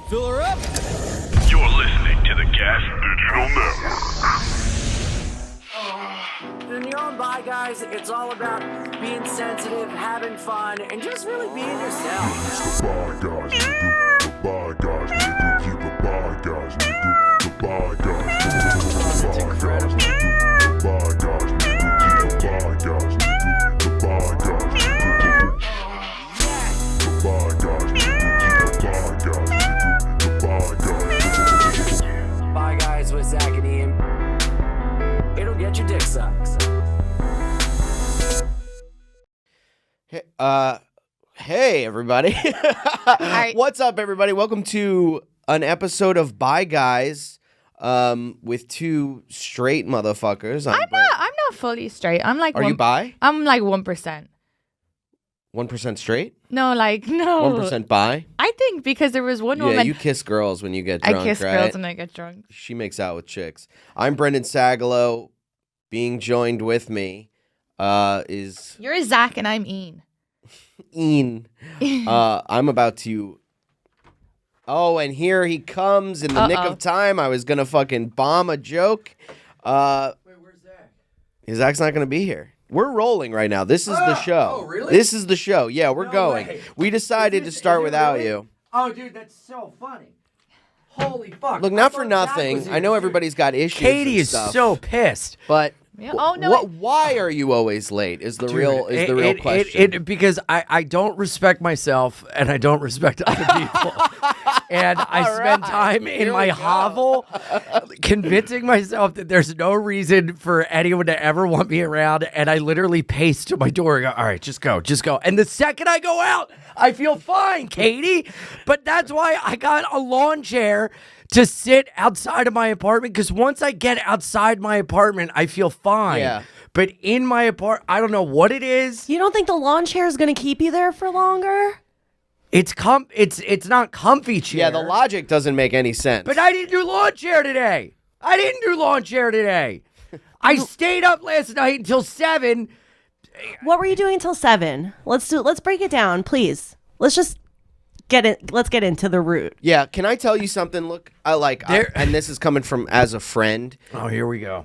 Fill her up. You're listening to the Gas Digital Network. In your own Bye Guys, it's all about being sensitive, having fun, and just really being yourself. It's the Bye Guys, nigga. The Bye Guys, nigga. You the Bye Guys, nigga. The Bye Guys, nigga. The Bye Guys, nigga. The Bye Guys, nigga. You the Bye Guys, nigga. The Bye Guys, nigga. The Bye Guys, nigga. You the Bye Guys, nigga. The Bye Guys, nigga. Bye Guys with Zac and Ian. It'll get your dick sucked. Hey everybody. What's up, everybody? Welcome to an episode of Bye Guys with two straight motherfuckers. I'm not fully straight. I'm like Are you bi? I'm like 1%. 1% straight? No, like no. 1% bi? I think because there was one Yeah, woman. you kiss girls when you get drunk, I kiss right? girls when I get drunk. She makes out with chicks. I'm Brendan Sagalow. Being joined with me is You're Zac and I'm Ian. Ian. I'm about to... Oh, and here he comes in the nick of time. I was going to fucking bomb a joke. Wait, where's Zac? Zach's not going to be here. We're rolling right now. This is the show. Oh, really? This is the show. Yeah, we're No going. way. We decided to start Is it without really? you. Oh, dude, that's so funny. Holy fuck. Look, I not thought for Zac nothing. was here, I know too. everybody's got issues. Katie and is stuff, so pissed. But Yeah. Oh no. why are you always late? Is the real question. Because I don't respect myself and I don't respect other people. And I spend time in Here my we go. hovel convincing myself that there's no reason for anyone to ever want me around. And I literally pace to my door and go, all right, just go. And the second I go out, I feel fine, Katie. But that's why I got a lawn chair to sit outside of my apartment, because once I get outside my apartment, I feel fine. Yeah. But in my apartment, I don't know what it is. You don't think the lawn chair is going to keep you there for longer? It's not comfy chair. Yeah, the logic doesn't make any sense. But I didn't do lawn chair today. I stayed up last night until 7. What were you doing until 7? Let's break it down, please. Let's just let's get into the root. Yeah, can I tell you something? Look, and this is coming from as a friend, Oh, here we go.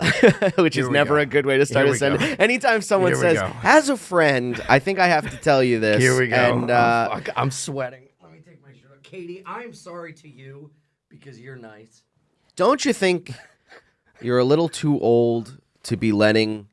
which is we never go. a good way to start Here a we go. sentence. Anytime someone Here we says, go. as a friend, I think I have to tell you this. Here we go. And Fuck, I'm sweating. Let me take my shirt off. Katie, I'm sorry to you because you're nice. don't you think you're a little too old to be letting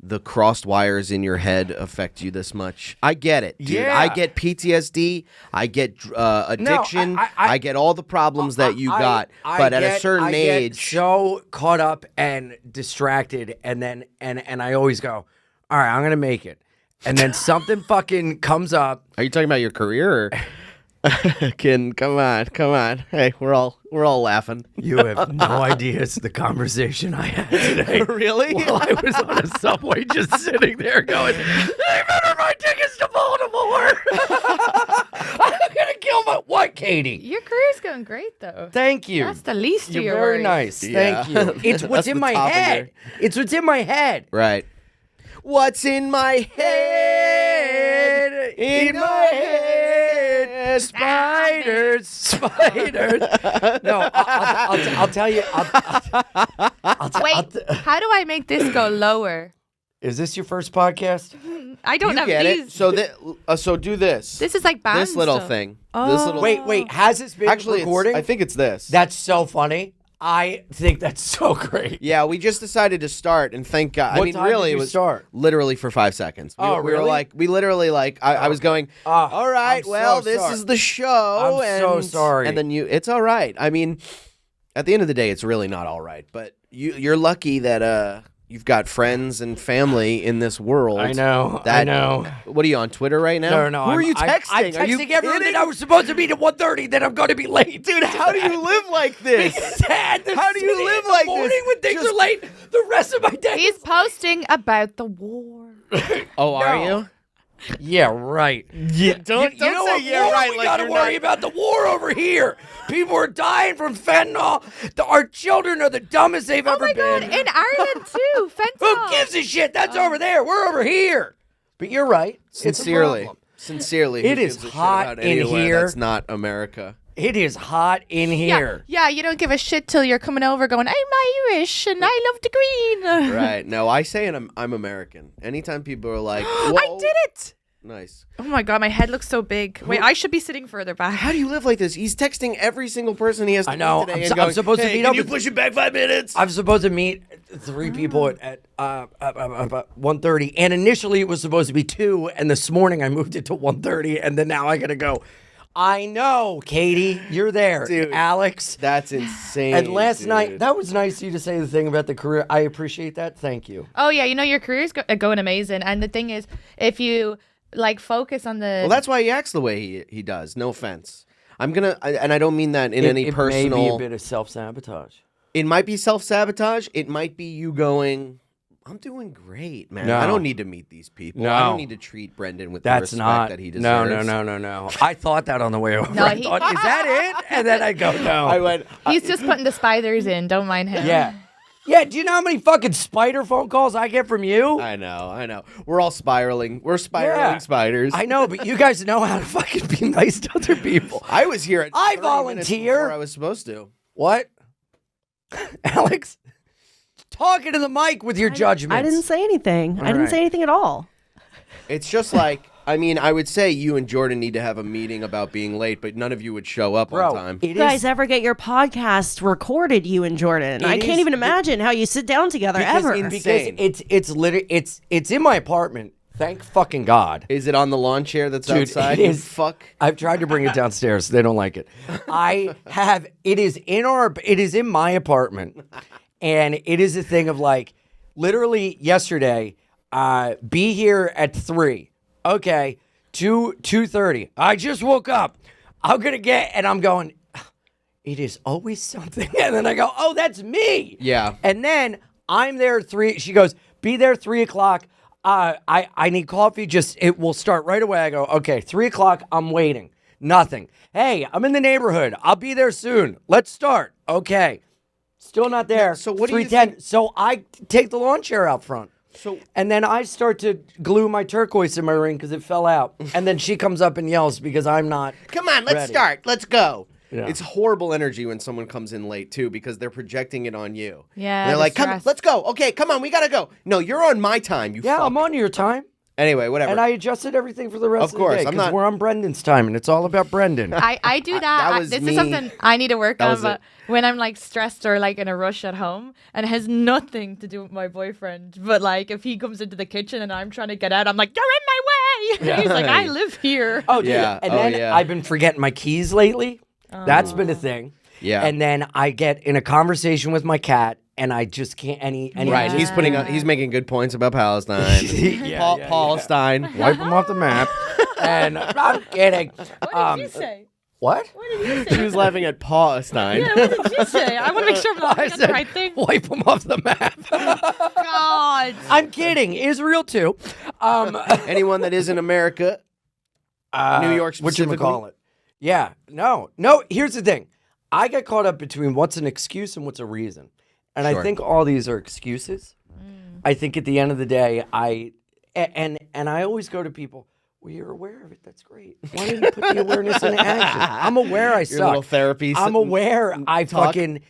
the crossed wires in your head affect you this much? I get it, dude. Yeah. I get PTSD. I get addiction. I- I get all the problems that you got. But at a certain I age, get so caught up and distracted, and then and I always go, all right, I'm gonna make it, and then something fucking comes up. are you talking about your career? Or... come on. Hey, we're all laughing. You have no idea the conversation I had today. Really? While I was on a subway just sitting there going, they better buy tickets to Baltimore. I'm going to kill my... What, Katie? Your career's going great though. Thank you. That's the least of You're your very worries. nice. Yeah. Thank you. It's what's That's in the my top of head. It's what's in my head. Right. What's in my head? In my head. Spiders. No, I'll tell you. Wait, how do I make this go lower? Is this your first podcast? I don't You have get these. it? So do this. This is like band This little stuff. thing. Oh. This little. Wait. Has this been Actually, recording? I think it's this. That's so funny. I think that's so great. Yeah, we just decided to start, and thank God. What I mean, time really, did you it was start? literally for 5 seconds. Oh, we were really? like, I was going, all right, I'm well, so this sorry. is the show. I'm so sorry. And then it's all right. I mean, at the end of the day, it's really not all right. But you're lucky that you've got friends and family in this world. I know. What are you on Twitter right now? No. Who are you texting? I'm Are you texting everyone kidding? that I was supposed to meet at 1:30 that I'm going to be late. Dude, how do you live like this? How do you live like this? Morning when things are late, the rest of my day. He's posting about the war. Oh, are No. you? Yeah, right. Yeah, don't You know say what yeah, war right. we like gotta you're worry not- about the war over here. People are dying from fentanyl. Our children are the dumbest they've Oh ever my god, been. in Ireland too, fentanyl. Who gives a shit? That's over there. We're over here. But you're right. It's a Sincerely, problem. sincerely, It who is gives a shit hot about in anywhere here. That's not America. It is hot in here. Yeah, you don't give a shit till you're coming over going, I'm Irish and I love the green. Right. No, I say I'm American. Anytime people are like, whoa. I did it. Nice. Oh my God, my head looks so big. Wait, I should be sitting further back. How do you live like this? He's texting every single person he has to I know. meet today I'm and going, I'm supposed to hey, meet can up you with- push it back 5 minutes? I'm supposed to meet 3 people at 1:30, and initially it was supposed to be 2, and this morning I moved it to 1:30, and then now I gotta go. I know, Katie, you're there, Dude, Alex. That's insane. And last dude. night, that was nice of you to say the thing about the career. I appreciate that. Thank you. Oh yeah, your career's going amazing. And the thing is, if you like focus on the Well, that's why he acts the way he does. No offense. And I don't mean that in any it personal. may be a bit of self-sabotage. It might be self-sabotage. It might be you going, I'm doing great, man. No. I don't need to meet these people. No. I don't need to treat Brendan with the That's respect not. that he No, deserves. no. I thought that on the way over. No, I he- thought, is that it? And then I go, no. I went, he's just putting the spiders in. Don't mind him. Yeah. Yeah, do you know how many fucking spider phone calls I get from you? I know. We're all spiraling. We're spiraling Yeah. spiders. I know, but you guys know how to fucking be nice to other people. I was here at I 30 minutes volunteer. before I was supposed to. What? Alex? Talking to the mic with your judgments. I didn't say anything. I didn't right. say anything at all. It's just like, I mean, I would say you and Jordan need to have a meeting about being late, but none of you would show up Bro, on time. it You guys is ever get your podcast recorded, you and Jordan? I can't is- even imagine how you sit down together Because ever. in- because insane. it's literally it's in my apartment. Thank fucking God. Is it on the lawn chair that's Dude, outside? it You is. Fuck. I've tried to bring it downstairs. They don't like it. It is in my apartment. And it is a thing of like, literally yesterday, be here at 3. Okay, 2:30. I just woke up. I'm going, it is always something. And then I go, oh, that's me. Yeah. And then I'm there at 3. She goes, be there 3 o'clock. I need coffee. It will start right away. I go, okay, 3 o'clock. I'm waiting. Nothing. Hey, I'm in the neighborhood. I'll be there soon. Let's start. Okay. Still not there. So what do you 3:10. think- So I take the lawn chair out front. And then I start to glue my turquoise in my ring because it fell out. And then she comes up and yells because I'm not. Come on, let's ready. start. Let's go. Yeah. It's horrible energy when someone comes in late too because they're projecting it on you. Yeah, They're the like, "Come, stress. let's go. Okay, come on, we gotta go." No, you're on my time. You Yeah, fuck. I'm on your time. Anyway, whatever. And I adjusted everything for the rest Of of, course, the day I'm 'cause not- we're on Brendan's time and it's all about Brendan. I do that. that was This me. is something I need to work That on. was But it. when I'm like stressed or like in a rush at home, and it has nothing to do with my boyfriend, but like if he comes into the kitchen and I'm trying to get out, I'm like, "You're in my way." He's like, "I live here." Oh, dude. Yeah. And Oh, then yeah. I've been forgetting my keys lately. That's been a thing. Yeah. And then I get in a conversation with my cat and I just can't any right, he's making good points about Palestine. Yeah, Palestine. wipe them off the map. And I'm kidding. What did you say? What? What did you say? She was laughing at Palestine. Yeah, what did you say? I want to make sure I'm I looking at the said, right thing. wipe them off the map. God. I'm kidding. Israel too. Anyone that is in America, New York specifically. Whatchamacallit? Yeah. No. Here's the thing. I get caught up between what's an excuse and what's a reason. And Sure. I think all these are excuses. I think at the end of the day, I always go to people, well, you're aware of it. That's great. Why didn't you put the awareness into action? I'm aware I Your suck. little therapy. I'm aware I talk. fucking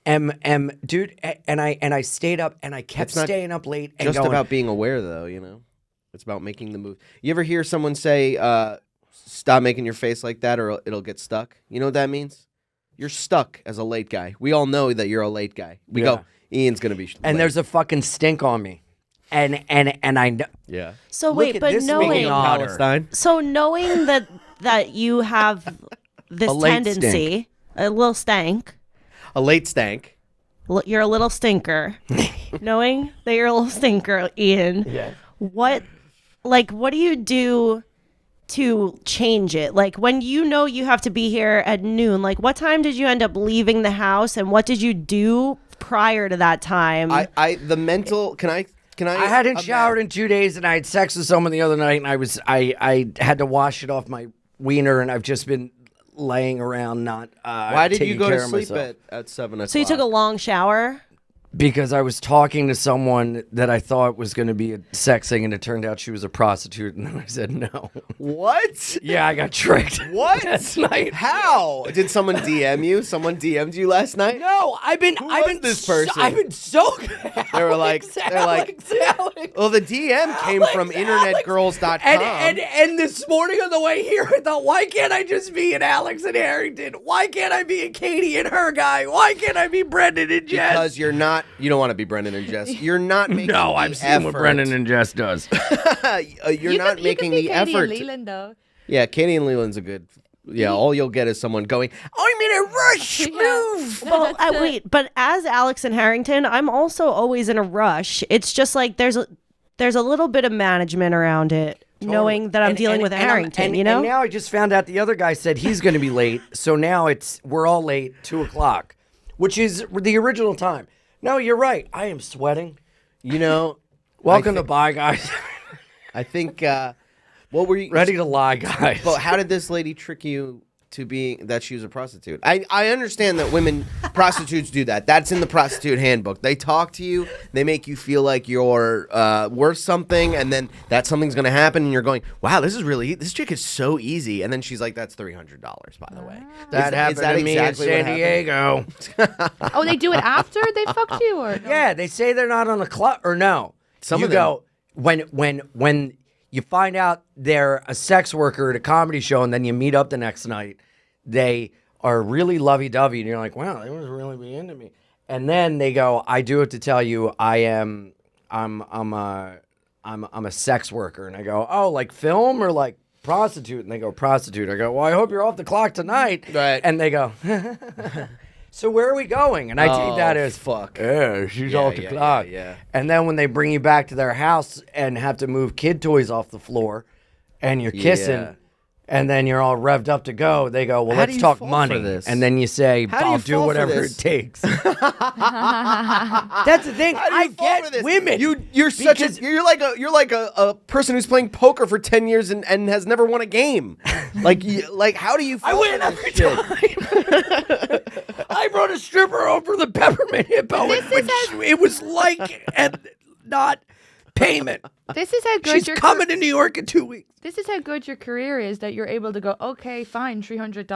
am dude, and I stayed up and I kept It's not staying up late and just going, about being aware, though. You know, it's about making the move. You ever hear someone say, "Stop making your face like that, or it'll get stuck"? You know what that means? You're stuck as a late guy. We all know that you're a late guy. We Yeah. go, Ian's gonna be. and late. there's a fucking stink on me. And I know. yeah. So Look wait, at but this knowing being odd. Palestine. so knowing that you have this A late tendency, a little stank, A late stank. you're a little stinker. Knowing that you're a little stinker, Ian. Yeah. What do you do to change it? Like when you know you have to be here at noon, like what time did you end up leaving the house and what did you do prior to that time? The mental. Can I? I hadn't showered in 2 days, and I had sex with someone the other night, and I had to wash it off my wiener, and I've just been laying around not. Why did you taking go care to of sleep myself. at 7 o'clock? so you took a long shower? Because I was talking to someone that I thought was going to be a sexting, and it turned out she was a prostitute, and then I said no. What? Yeah, I got tricked. What? Last night. How? Did someone DM you? Someone DM'd you last night? No, I've been this person? I've been so They were like, Alex. well, the DM came from internetgirls.com. And this morning on the way here, I thought, why can't I just be an Alex and Harrington? Why can't I be a Katie and her guy? Why can't I be Brendan and Jess? Because you don't want to be Brendan and Jess. You're not making No, the I've seen effort. what Brendan and Jess does. You're not making the Katie effort. And Leland, though. Yeah, Katie and Leland's a good. Yeah, all you'll get is someone going, I'm in a rush, move. Well, wait, but as Alex and Harrington, I'm also always in a rush. It's just like there's a little bit of management around it, knowing that I'm dealing with Harrington, you know? And now I just found out the other guy said he's going to be late, so now we're all late, 2:00, which is the original time. No, you're right. I am sweating. You know, Welcome to Bye, guys. I think, what were you? Ready to lie, guys. But how did this lady trick you to being that she was a prostitute? I understand that prostitutes do that. That's in the prostitute handbook. They talk to you, they make you feel like you're worth something, and then that something's gonna happen, and you're going, wow, this chick is so easy. And then she's like, that's $300, by the way. That happened to me in San Diego. Oh, they do it after they fucked you, or no? Yeah, they say they're not on the club, or no. Some you of them. go when you find out they're a sex worker at a comedy show, and then you meet up the next night. They are really lovey-dovey, and you're like, wow, they must really be into me. And then they go, I do have to tell you, I'm a sex worker. And I go, oh, like film or like prostitute? And they go, prostitute. I go, well, I hope you're off the clock tonight. Right. And they go, so where are we going? And I take that as, fuck. yeah, she's off the clock. Yeah. And then when they bring you back to their house and have to move kid toys off the floor, and you're kissing, Yeah. and then you're all revved up to go, they go, well, How do let's you talk fall money. for this? And then you say, How do you I'll do fall for whatever this? it takes. That's the thing. How do you I fall for get this? women. You're such a you're like a person who's playing poker for 10 years and has never won a game. like how do you? I fall win for every this shit? time. I brought a stripper over the peppermint hippo, it was like and not payment. This is how good She's your coming to New York in 2 weeks. This is how good your career is, that you're able to go, okay, fine, $300.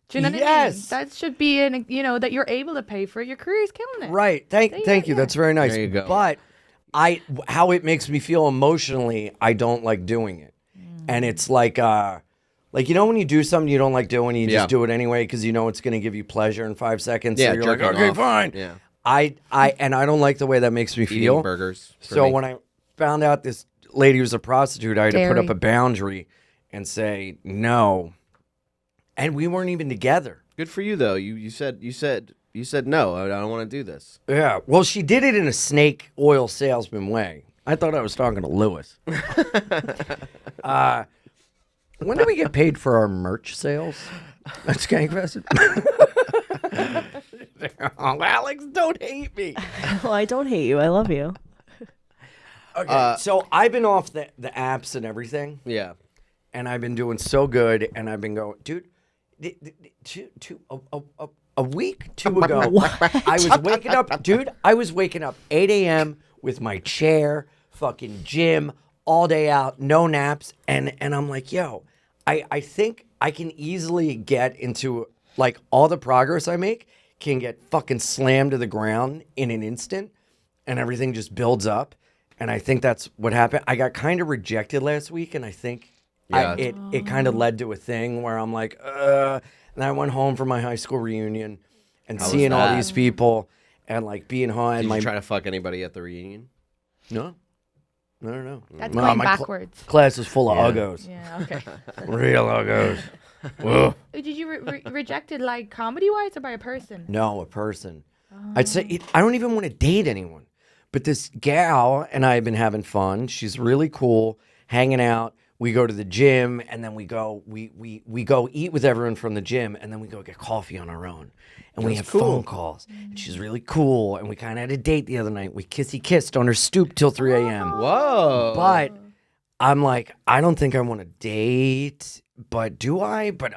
Do you know what I mean? Yes. That should be that you're able to pay for it. Your career is killing it. Right. Thank you. That's very nice. There you go. But how it makes me feel emotionally, I don't like doing it. And it's like when you do something you don't like doing, you just do it anyway because you know it's going to give you pleasure in 5 seconds. Yeah, so you're like, jerking okay, off. fine. Yeah. I don't like the way that makes me feel. Eating burgers. So when I found out this lady was a prostitute, I had to put Dairy. up a boundary and say no. And we weren't even together. Good for you though. You said no. I don't want to do this. Yeah. Well, she did it in a snake oil salesman way. I thought I was talking to Lewis. When do we get paid for our merch sales? That's Skankfest. Oh, Alex, don't hate me. Well, I don't hate you. I love you. Okay, so I've been off the apps and everything, Yeah. and I've been doing so good, and I've been going, dude, a week, 2 ago, I was waking up, dude, I was waking up 8 a.m. with my chair, fucking gym, all day out, no naps, and I'm like, yo, I think I can easily get into, like, all the progress I make can get fucking slammed to the ground in an instant, and everything just builds up. And I think that's what happened. I got kind of rejected last week, and I think it kind of led to a thing where I'm like, and I went home for my high school reunion and seeing all that? these people and like being high. Did And you try to fuck anybody at the reunion? no. That's No, going my backwards. Class is full of uggos, Yeah, okay. real uggos. Whoa. Did you rejected like comedy-wise or by a person? No, a person. I'd say I don't even want to date anyone. But this gal and I have been having fun. She's really cool, hanging out. We go to the gym, and then we go eat with everyone from the gym, and then we go get coffee on our own. And we have phone calls. And she's really cool. And we kind of had a date the other night. We kissed on her stoop till 3 a.m. Whoa. But I'm like, I don't think I want to date, but do I? But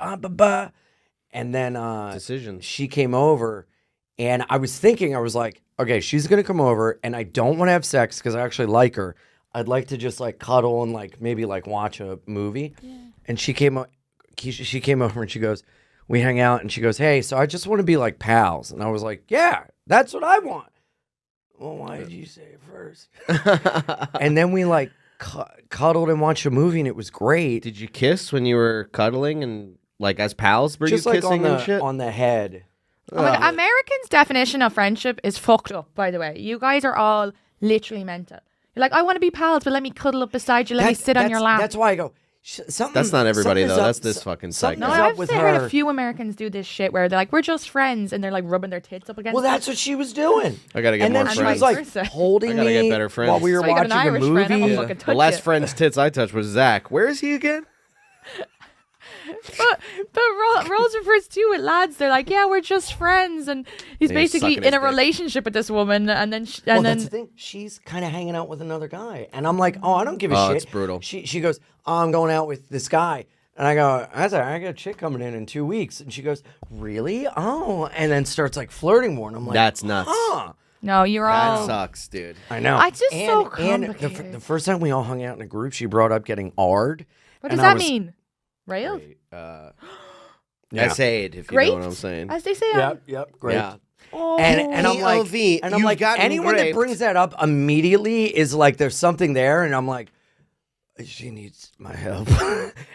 and then Decisions. she came over, and I was thinking, I was like, okay, she's going to come over and I don't want to have sex because I actually like her. I'd like to just like cuddle and like maybe like watch a movie. Yeah. And she came over and she goes, we hang out and she goes, hey, so I just want to be like pals. And I was like, yeah, that's what I want. Well, why did you say it first? And then we like cuddled and watched a movie and it was great. Did you kiss when you were cuddling and like as pals? Were Just you like kissing and shit? on the head. Oh my God, Americans' definition of friendship is fucked up, by the way. You guys are all literally mental. You're like, I want to be pals, but let me cuddle up beside you, let me sit on your lap. That's why I go, that's not everybody though. That's this fucking psycho. No, I've heard a few Americans do this shit where they're like, we're just friends, and they're like rubbing their tits up against. Well, that's what she was doing. I gotta get more friends. friends. And then she was like holding I gotta me get better friends. while we were So I got an watching a Irish friend, I'm movie. gonna fucking touch The last it. friend's tits I touched was Zach. Where is he again? But Rose refers to it, lads. They're like, yeah, we're just friends, and he's basically sucking in his a dick. relationship with this woman, and then That's the thing. She's kind of hanging out with another guy, and I'm like, oh, I don't give a shit. It's brutal. She goes, oh, I'm going out with this guy, and I go, that's all right. I got a chick coming in 2 weeks, and she goes, really? Oh, and then starts like flirting more, and I'm like, That's nuts. huh. no, you're That all. sucks, dude. I know. It's just so And complicated. the first time we all hung out in a group, she brought up getting ARD. What does and I that was- mean? Railed? I say it if you Great? know what I'm saying. As they say. Yep, great. Yeah. And I'm like, POV, and I'm you've like, gotten anyone that raped. brings that up immediately is like, there's something there, and I'm like, she needs my help.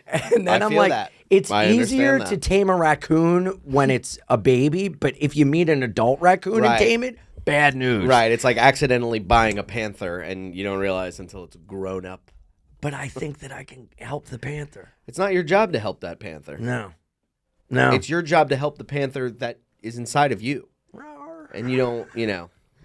And then I I'm feel like, that. it's I understand easier that. to tame a raccoon when it's a baby, but if you meet an adult raccoon and Right. tame it, bad news. Right, it's like accidentally buying a panther and you don't realize until it's grown up. But I think that I can help the panther. It's not your job to help that panther. No. It's your job to help the panther that is inside of you. And you don't,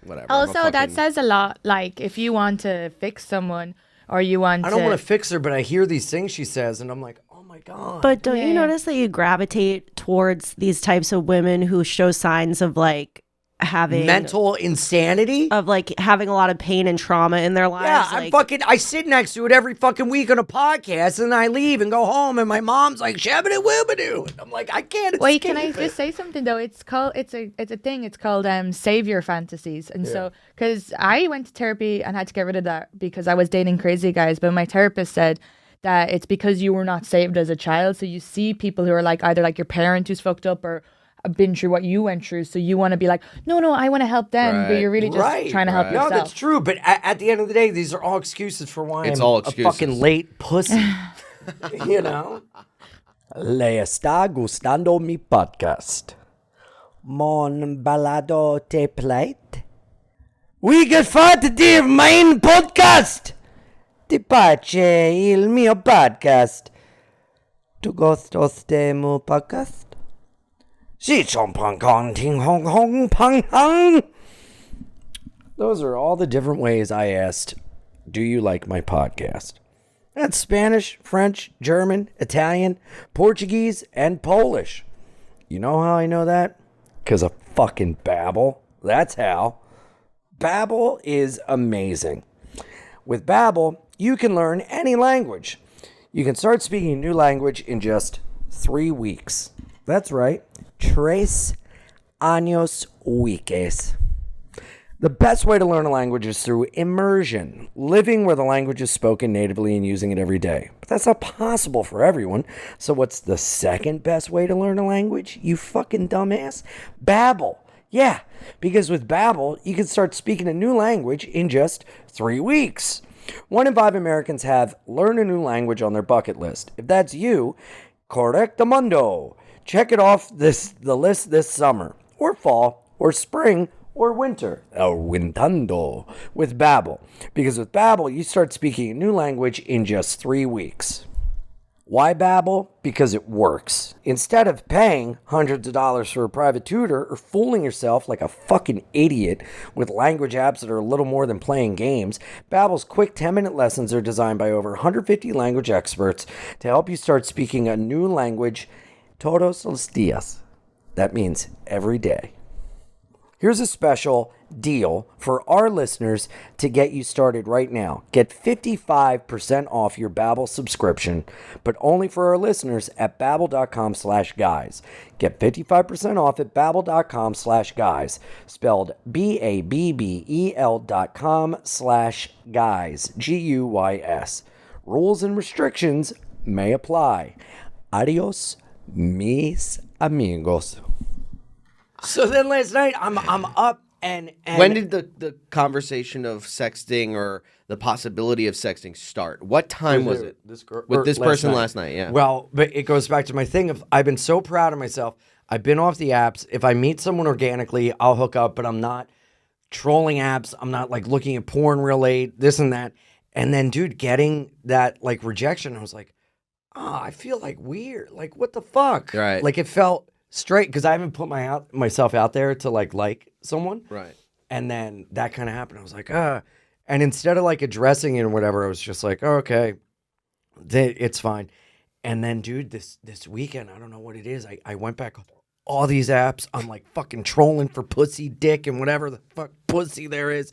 whatever. I'm a Also, that fucking- says a lot. Like, if you want to fix someone, or you want I don't want to fix her, but I hear these things she says, and I'm like, oh my God. But don't Yeah. you notice that you gravitate towards these types of women who show signs of like having mental insanity? of like having a lot of pain and trauma in their lives? Yeah, like, I sit next to it every fucking week on a podcast, and I leave and go home, and my mom's like, shabbity wibbidoo. And I'm like, I can't Wait, escape can I it. just say something though? It's a thing. It's called savior fantasies, and so because I went to therapy and had to get rid of that because I was dating crazy guys, but my therapist said that it's because you were not saved as a child, so you see people who are like either like your parent who's fucked up or been through what you went through, so you want to be like, no, I want to help them, but you're really just trying to help yourself. No, that's true, but at the end of the day, these are all excuses for why It's I'm all a excuses. fucking late pussy. You know? Le está gustando mi podcast. Mon balado te plate. We get fat di main podcast. Ti piace il mio podcast. Tu gustos de mu podcast? Si chong pang kong ting hong hong pang hong. Those are all the different ways I asked, do you like my podcast? That's Spanish, French, German, Italian, Portuguese, and Polish. You know how I know that? Because of fucking Babble. That's how. Babble is amazing. With Babble, you can learn any language. You can start speaking a new language in just 3 weeks. That's right. 3 años weekes. The best way to learn a language is through immersion, living where the language is spoken natively and using it every day. But that's not possible for everyone. So what's the second best way to learn a language, you fucking dumbass? Babble. Yeah, because with Babble, you can start speaking a new language in just 3 weeks. 1 in 5 Americans have learn a new language on their bucket list. If that's you, correctamundo. Check it off the list this summer, or fall, or spring, or winter, el wintando, with Babble. Because with Babble, you start speaking a new language in just 3 weeks. Why Babble? Because it works. Instead of paying hundreds of dollars for a private tutor or fooling yourself like a fucking idiot with language apps that are a little more than playing games, Babble's quick 10-minute lessons are designed by over 150 language experts to help you start speaking a new language todos los días. That means every day. Here's a special deal for our listeners to get you started right now. Get 55% off your Babble subscription, but only for our listeners at babbel.com/guys. Get 55% off at babbel.com/guys, spelled BABBEL.com/guys, GUYS. Rules and restrictions may apply. Adios, mis amigos. So then last night, I'm up and When did the conversation of sexting or the possibility of sexting start? What time was it? This girl, With or this person last night, yeah. Well, but it goes back to my thing of I've been so proud of myself. I've been off the apps. If I meet someone organically, I'll hook up, but I'm not trolling apps. I'm not like looking at porn real late, this and that. And then, dude, getting that like rejection, I was like, I feel like weird. Like, what the fuck? Right. Like, it felt straight because I haven't put myself out there to like someone. Right. And then that kind of happened. I was like, And instead of like addressing it or whatever, I was just like, okay, it's fine. And then, dude, this weekend, I don't know what it is. I went back on all these apps. I'm like fucking trolling for pussy, dick, and whatever the fuck pussy there is.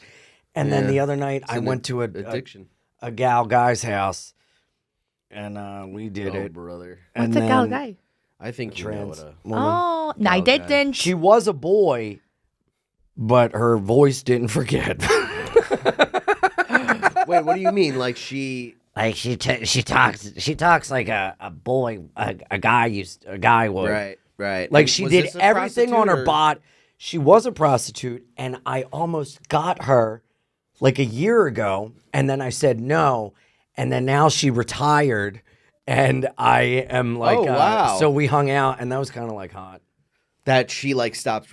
And then the other night, I went to addiction. a gal guy's house, and we did it. Brother. And What's a gal then guy? I think you know Trans what woman. Oh, no, I gal guy. didn't. She was a boy, but her voice didn't forget. Wait, what do you mean? Like she... Like she talks like a boy, a guy would. Right, right. Like And she was did this a everything on her prostitute or- bot. She was a prostitute, and I almost got her like a year ago, and then I said no, and then now she retired, and I am like, Oh, wow. So we hung out, and that was kind of like hot. That she like stopped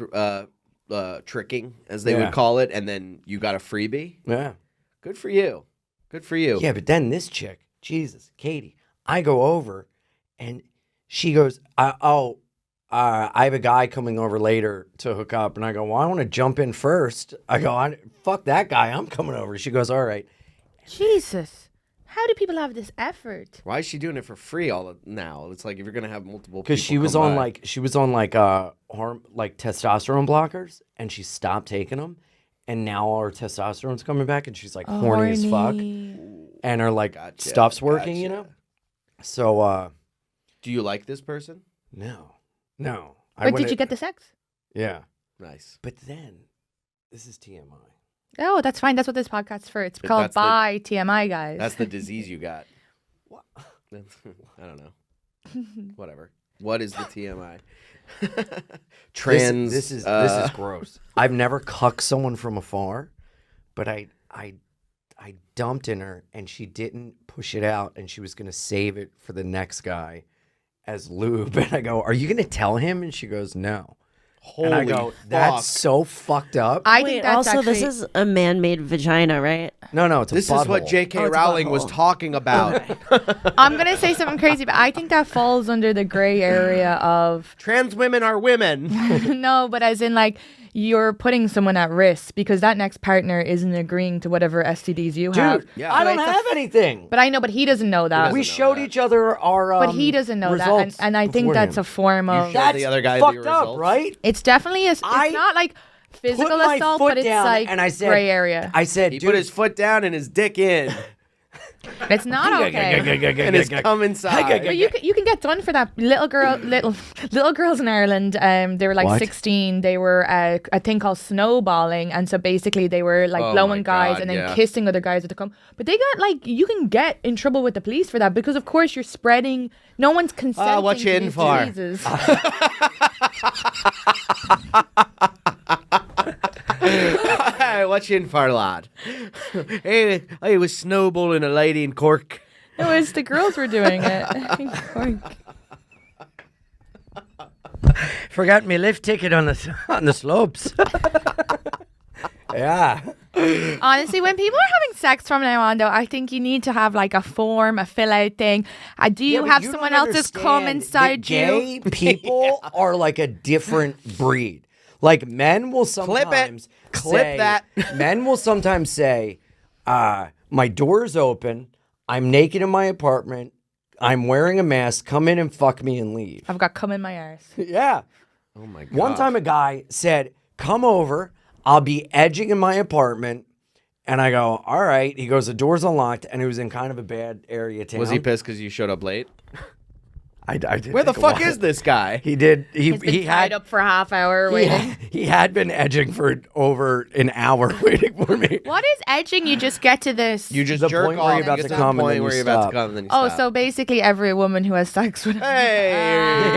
tricking, as they Yeah. would call it, and then you got a freebie? Yeah. Good for you. Good for you. Yeah, but then this chick, Jesus, Katie, I go over, and she goes, I have a guy coming over later to hook up. And I go, well, I want to jump in first. I go, fuck that guy. I'm coming over. She goes, all right. Jesus. How do people have this effort? Why is she doing it for free now? It's like if you're gonna have multiple people. Because she was on like testosterone blockers, and she stopped taking them. And now her testosterone's coming back, and she's like horny as fuck. And her like stuff's working, you know? So, do you like this person? no. I But went did you get the sex? Yeah. Nice. But then, this is TMI. Oh, that's fine. That's what this podcast's for. It's But called that's the- Bye TMI, guys. That's the disease you got. What? I don't know. Whatever. What is the TMI? Trans. This is gross. I've never cucked someone from afar, but I dumped in her, and she didn't push it out, and she was gonna save it for the next guy as lube. And I go, "Are you gonna tell him?" And she goes, "No." And I Holy go, "That's fuck. so fucked up." I Wait, think that's also actually... this is a man-made vagina, right? No, it's a This is what butthole. J.K. Oh, it's a Rowling was butthole. talking about. I'm going to say something crazy, but I think that falls under the gray area of... Trans women are women. No, but as in like you're putting someone at risk because that next partner isn't agreeing to whatever STDs you have. Dude, Yeah. I So don't it's a have anything. But I know, but he doesn't know that. We know showed that. each other our But he doesn't know that. results And I think that's a beforehand. form of... showed That's the other guy fucked your up, results? right? It's definitely... It's I not like physical Put my assault, foot but it's down, like and I said, gray area. I said, He dude, put his foot down and his dick in, It's not okay. and his cum inside. But you can get done for that. Little girls in Ireland, they were like What? 16. They were a thing called snowballing, and so basically they were like Oh blowing my guys God, and then yeah. kissing other guys with the cum. But they got like you can get in trouble with the police for that because of course you're spreading. No one's consenting. what you to in these for? diseases. Hey, what you in for, lad? Hey, I was snowballing a lady in Cork. It was the girls were doing it. forgot me lift ticket on the slopes. Yeah. Honestly, when people are having sex from now on, though, I think you need to have like a form, a fill out thing. Do you but have you someone don't else's cum understand inside that you? Gay people are like a different breed. Like men will sometimes Clip that. Men will sometimes say, my door's open, I'm naked in my apartment, I'm wearing a mask, come in and fuck me and leave. I've got cum in my arse. Yeah. Oh my god. One time a guy said, come over. I'll be edging in my apartment. And I go, all right. He goes, the door's unlocked. And it was in kind of a bad area of town. Was he pissed because you showed up late? I did. Where the think a fuck while. is this guy? He did. He's been He tied had up for a half hour waiting. he had been edging for over an hour waiting for me. What is edging? You just get to this. You just The jerk point where off. you're about you get to the come and point then where you you're about to stop. come and then you Oh, stop. so basically every woman who has sex with him. And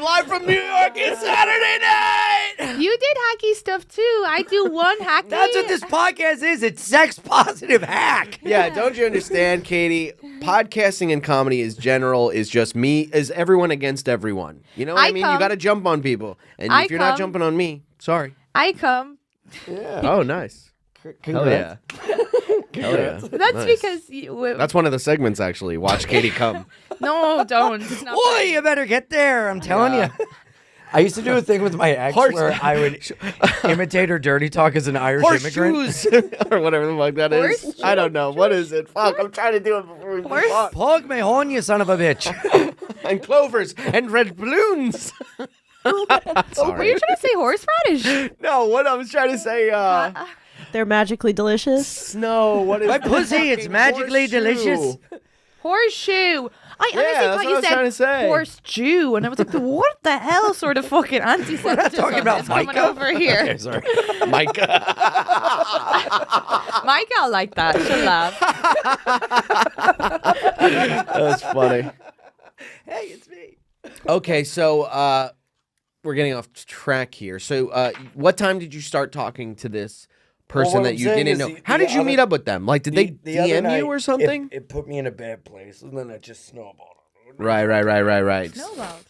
live from New York, it's Saturday night. You did hacky stuff too. I do one hacky. That's what this podcast is. It's sex positive hack. Yeah, don't you understand, Katie? Podcasting and comedy is just me, is everyone against everyone. You know what I mean? You got to jump on people. And if you're not jumping on me, sorry. I come. Oh, nice. Hell yeah. Hell yeah. That's Nice. because That's one of the segments, actually. Watch Katie come. no, don't. It's not Boy, you better get there. I'm telling you. I used to do a thing with my ex where I would imitate her dirty talk as an Irish immigrant. Horseshoes. Or whatever the fuck that is. Horseshoes? I don't know. What is it? Fuck, I'm trying to do it before we Horse? fuck. Pug me horn, you son of a bitch. And clovers and red balloons. Were you trying to say horseradish? No, what I was trying to say, They're magically delicious. no, what is My pussy, it's magically delicious. Horseshoe. I honestly that's thought what I you was trying to said say. horse Jew, and I was like, what the hell sort of fucking anti-Semitism talking about is coming Micah? over here? Okay, sorry. Micah? Micah like that. She'll laugh. That's funny. Hey, it's me. Okay, so we're getting off track here. So what time did you start talking to this person what that I'm you saying didn't is know? the How did you other- meet up with them? Like, did they The other DM night, you or something? It put me in a bad place, and then it just snowballed. Right. Snowballed.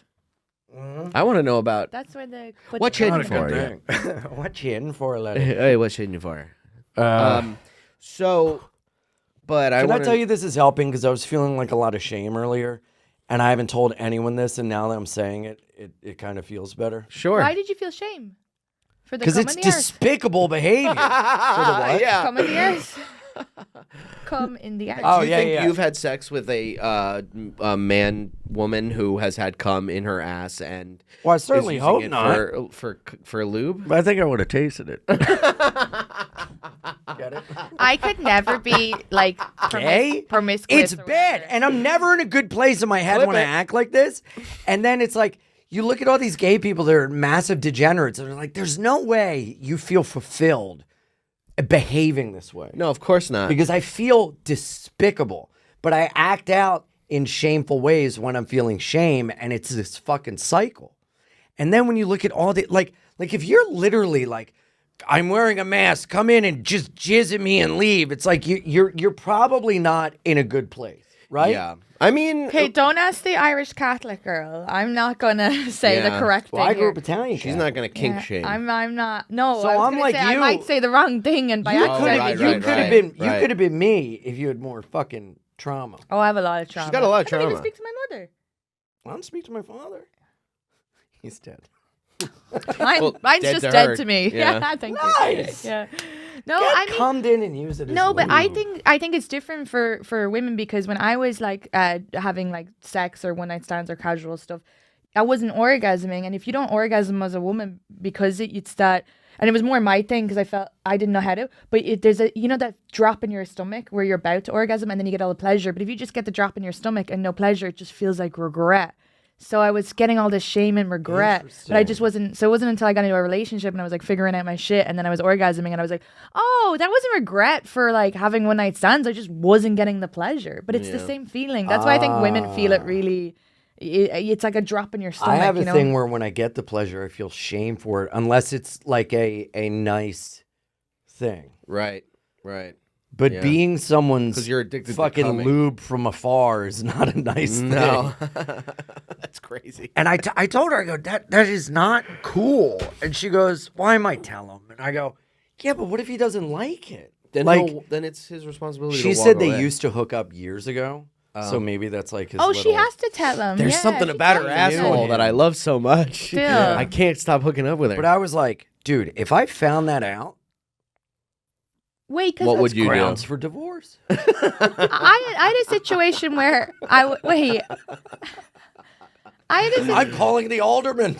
I want to know about That's where the... what you Not hitting a for. good Yeah. thing. What you in for, Letty? Hey, what's you hitting for? Can But I I want tell you this is helping because I was feeling like a lot of shame earlier, and I haven't told anyone this, and now that I'm saying it, it kind of feels better. Sure. Why did you feel shame? For the Because cum it's in the earth? despicable behavior. For the what? Yeah. Come in the earth. Come in the earth. Oh, Do you yeah, think yeah. you've had sex with a woman who has had cum in her ass and Well, I is certainly using hope it not. for lube? But I think I would have tasted it. I could never be like Gay? promiscuous. It's or bad, whatever. and I'm never in a good place in my head Flip when I it. act like this. And then it's like you look at all these gay people; they're massive degenerates, and they're like, "There's no way you feel fulfilled behaving this way." No, of course not. Because I feel despicable, but I act out in shameful ways when I'm feeling shame, and it's this fucking cycle. And then when you look at all the like if you're literally like, I'm wearing a mask, come in and just jizz at me and leave. It's like you're probably not in a good place, right? Yeah. I mean, Okay, don't ask the Irish Catholic girl. I'm not gonna say Yeah. the correct Well, thing. I grew here. up Italian. she's not going to kink Yeah, shame. I'm not. No, So I was I'm gonna like say I you. might say the wrong thing, and by You accident, could right, have right, been right. you could have been me if you had more fucking trauma. Oh, I have a lot of trauma. got a lot of I don't even trauma. speak to my mother. I don't speak to my father. He's dead. Mine's dead just to dead her. to me. Yeah. Yeah, thank Nice. you. Yeah. No, Get I mean. cummed in and use it as No, but I lube. think it's different for women because when I was like having like sex or one night stands or casual stuff, I wasn't orgasming, and if you don't orgasm as a woman because it's that, and it was more my thing because I felt I didn't know how to. But there's a that drop in your stomach where you're about to orgasm and then you get all the pleasure. But if you just get the drop in your stomach and no pleasure, it just feels like regret. So I was getting all this shame and regret, but I just wasn't. So it wasn't until I got into a relationship and I was like figuring out my shit, and then I was orgasming, and I was like, oh, that wasn't regret for like having one night stands. I just wasn't getting the pleasure, but it's the same feeling. That's why I think women feel it really. It's like a drop in your stomach. I have a you know? thing where when I get the pleasure, I feel shame for it, unless it's like a nice thing. Right. But Yeah. being someone's 'Cause you're addicted to fucking coming. lube from afar is not a nice No. thing. That's crazy. And I told her, I go, that is not cool. And she goes, why might tell him? And I go, yeah, but what if he doesn't like it? Then like, then it's his responsibility she to said walk they away. used to hook up years ago. So maybe that's like his Oh, little... she has to tell him. There's Yeah, something she about her tells him. asshole that I love so much. Still. I can't stop hooking up with her. But I was like, dude, if I found that out, Wait, because What would you do? grounds for divorce. I had a situation where I had a I'm calling the alderman.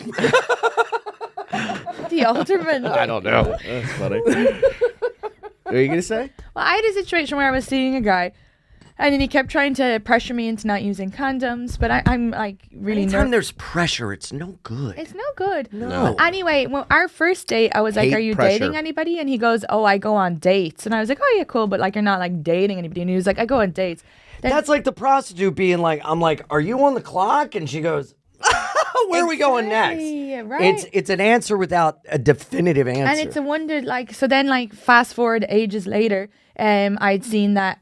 the alderman. I don't know. That's funny. What are you gonna say? Well, I had a situation where I was seeing a guy, and then he kept trying to pressure me into not using condoms, but I'm like really Anytime nervous. there's pressure, it's no good. It's no good. No. Anyway, well, our first date, I was like, Hate "Are you pressure. dating anybody?" And he goes, "Oh, I go on dates." And I was like, "Oh yeah, cool, but like you're not like dating anybody." And he was like, "I go on dates." Then, That's like the prostitute being like, I'm like, are you on the clock? And she goes, where are we going next? Exactly, right. It's an answer without a definitive answer. and it's a wonder, like, so then like fast forward ages later, I'd seen that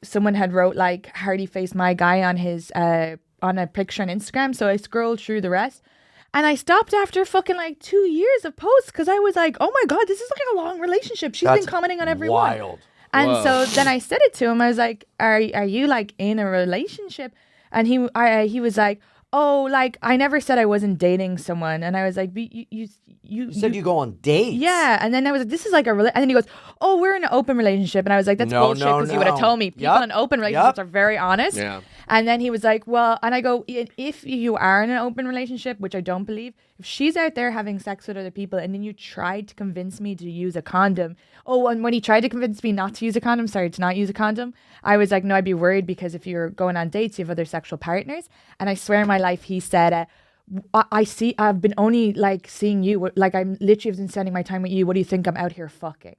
someone had wrote like "Hardy Face My Guy" on his on a picture on Instagram. So I scrolled through the rest. And I stopped after fucking like 2 years of posts because I was like, oh my God, this is like a long relationship. She's That's been commenting on every one. wild. And Whoa. so then I said it to him. I was like, "Are you like in a relationship?" And he was like, "Oh, like I never said I wasn't dating someone." And I was like, "But you You said you go on dates. yeah." And then I was like, "This is like a and then he goes, "Oh, we're in an open relationship." And I was like, "That's No, bullshit no, because you would have no. told me people Yup. in open relationships Yup. are very honest." Yeah. And then he was like, "Well," and I go, "If you are in an open relationship, which I don't believe, if she's out there having sex with other people and then you tried to convince me to use a condom." Oh, and when he tried to convince me not to use a condom, to not use a condom, I was like, "No, I'd be worried because if you're going on dates, you have other sexual partners." And I swear in my life, he said, I've been only like seeing you, like I'm literally been spending my time with you. What do you think I'm out here fucking?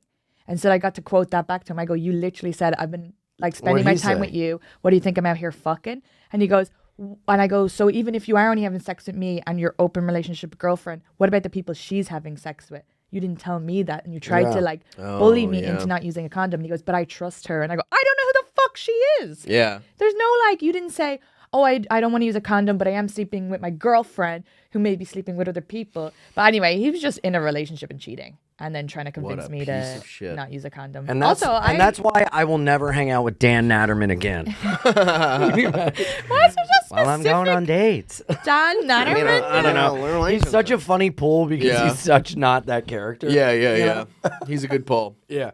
And so I got to quote that back to him. I go, "You literally said I've been like spending What'd my he time say? with you. What do you think I'm out here fucking?" And he goes, and I go, "So even if you are only having sex with me and your open relationship girlfriend, what about the people she's having sex with? You didn't tell me that, and you tried to like bully me yeah. into not using a condom." And he goes, "But I trust her." And I go, "I don't know who the fuck she is." Yeah. There's no like, you didn't say, "Oh, I don't want to use a condom, but I am sleeping with my girlfriend who may be sleeping with other people." But anyway, he was just in a relationship and cheating, and then trying to convince a me piece to of shit. not use a condom. And that's, also, and that's why I will never hang out with Dan Natterman again. why is it just While I'm going on dates. Dan Natterman? I don't know. He's such a funny pull because Yeah. he's such not that character. Yeah. He's a good pull. Yeah.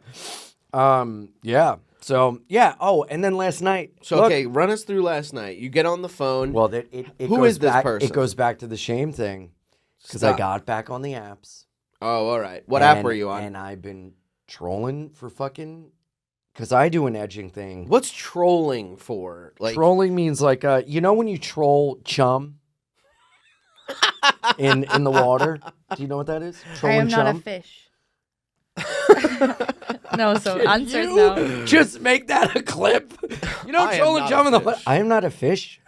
Yeah. So, yeah. Oh, and then last night. So, look, okay, run us through last night. You get on the phone. Well, it Who goes is this back, person? It goes back to the shame thing. Because I Stop. got back on the apps. Oh, all right. What app and- were you on? And I've been trolling for fucking. Because I do an edging thing. What's trolling for? Like, Trolling means like, you know when you troll chum in the water? Do you know what that is? I Trolling am not chum? a fish. No, so answers no. Just make that a clip. You know, I am trolling not chum a in the fish. water. I am not a fish.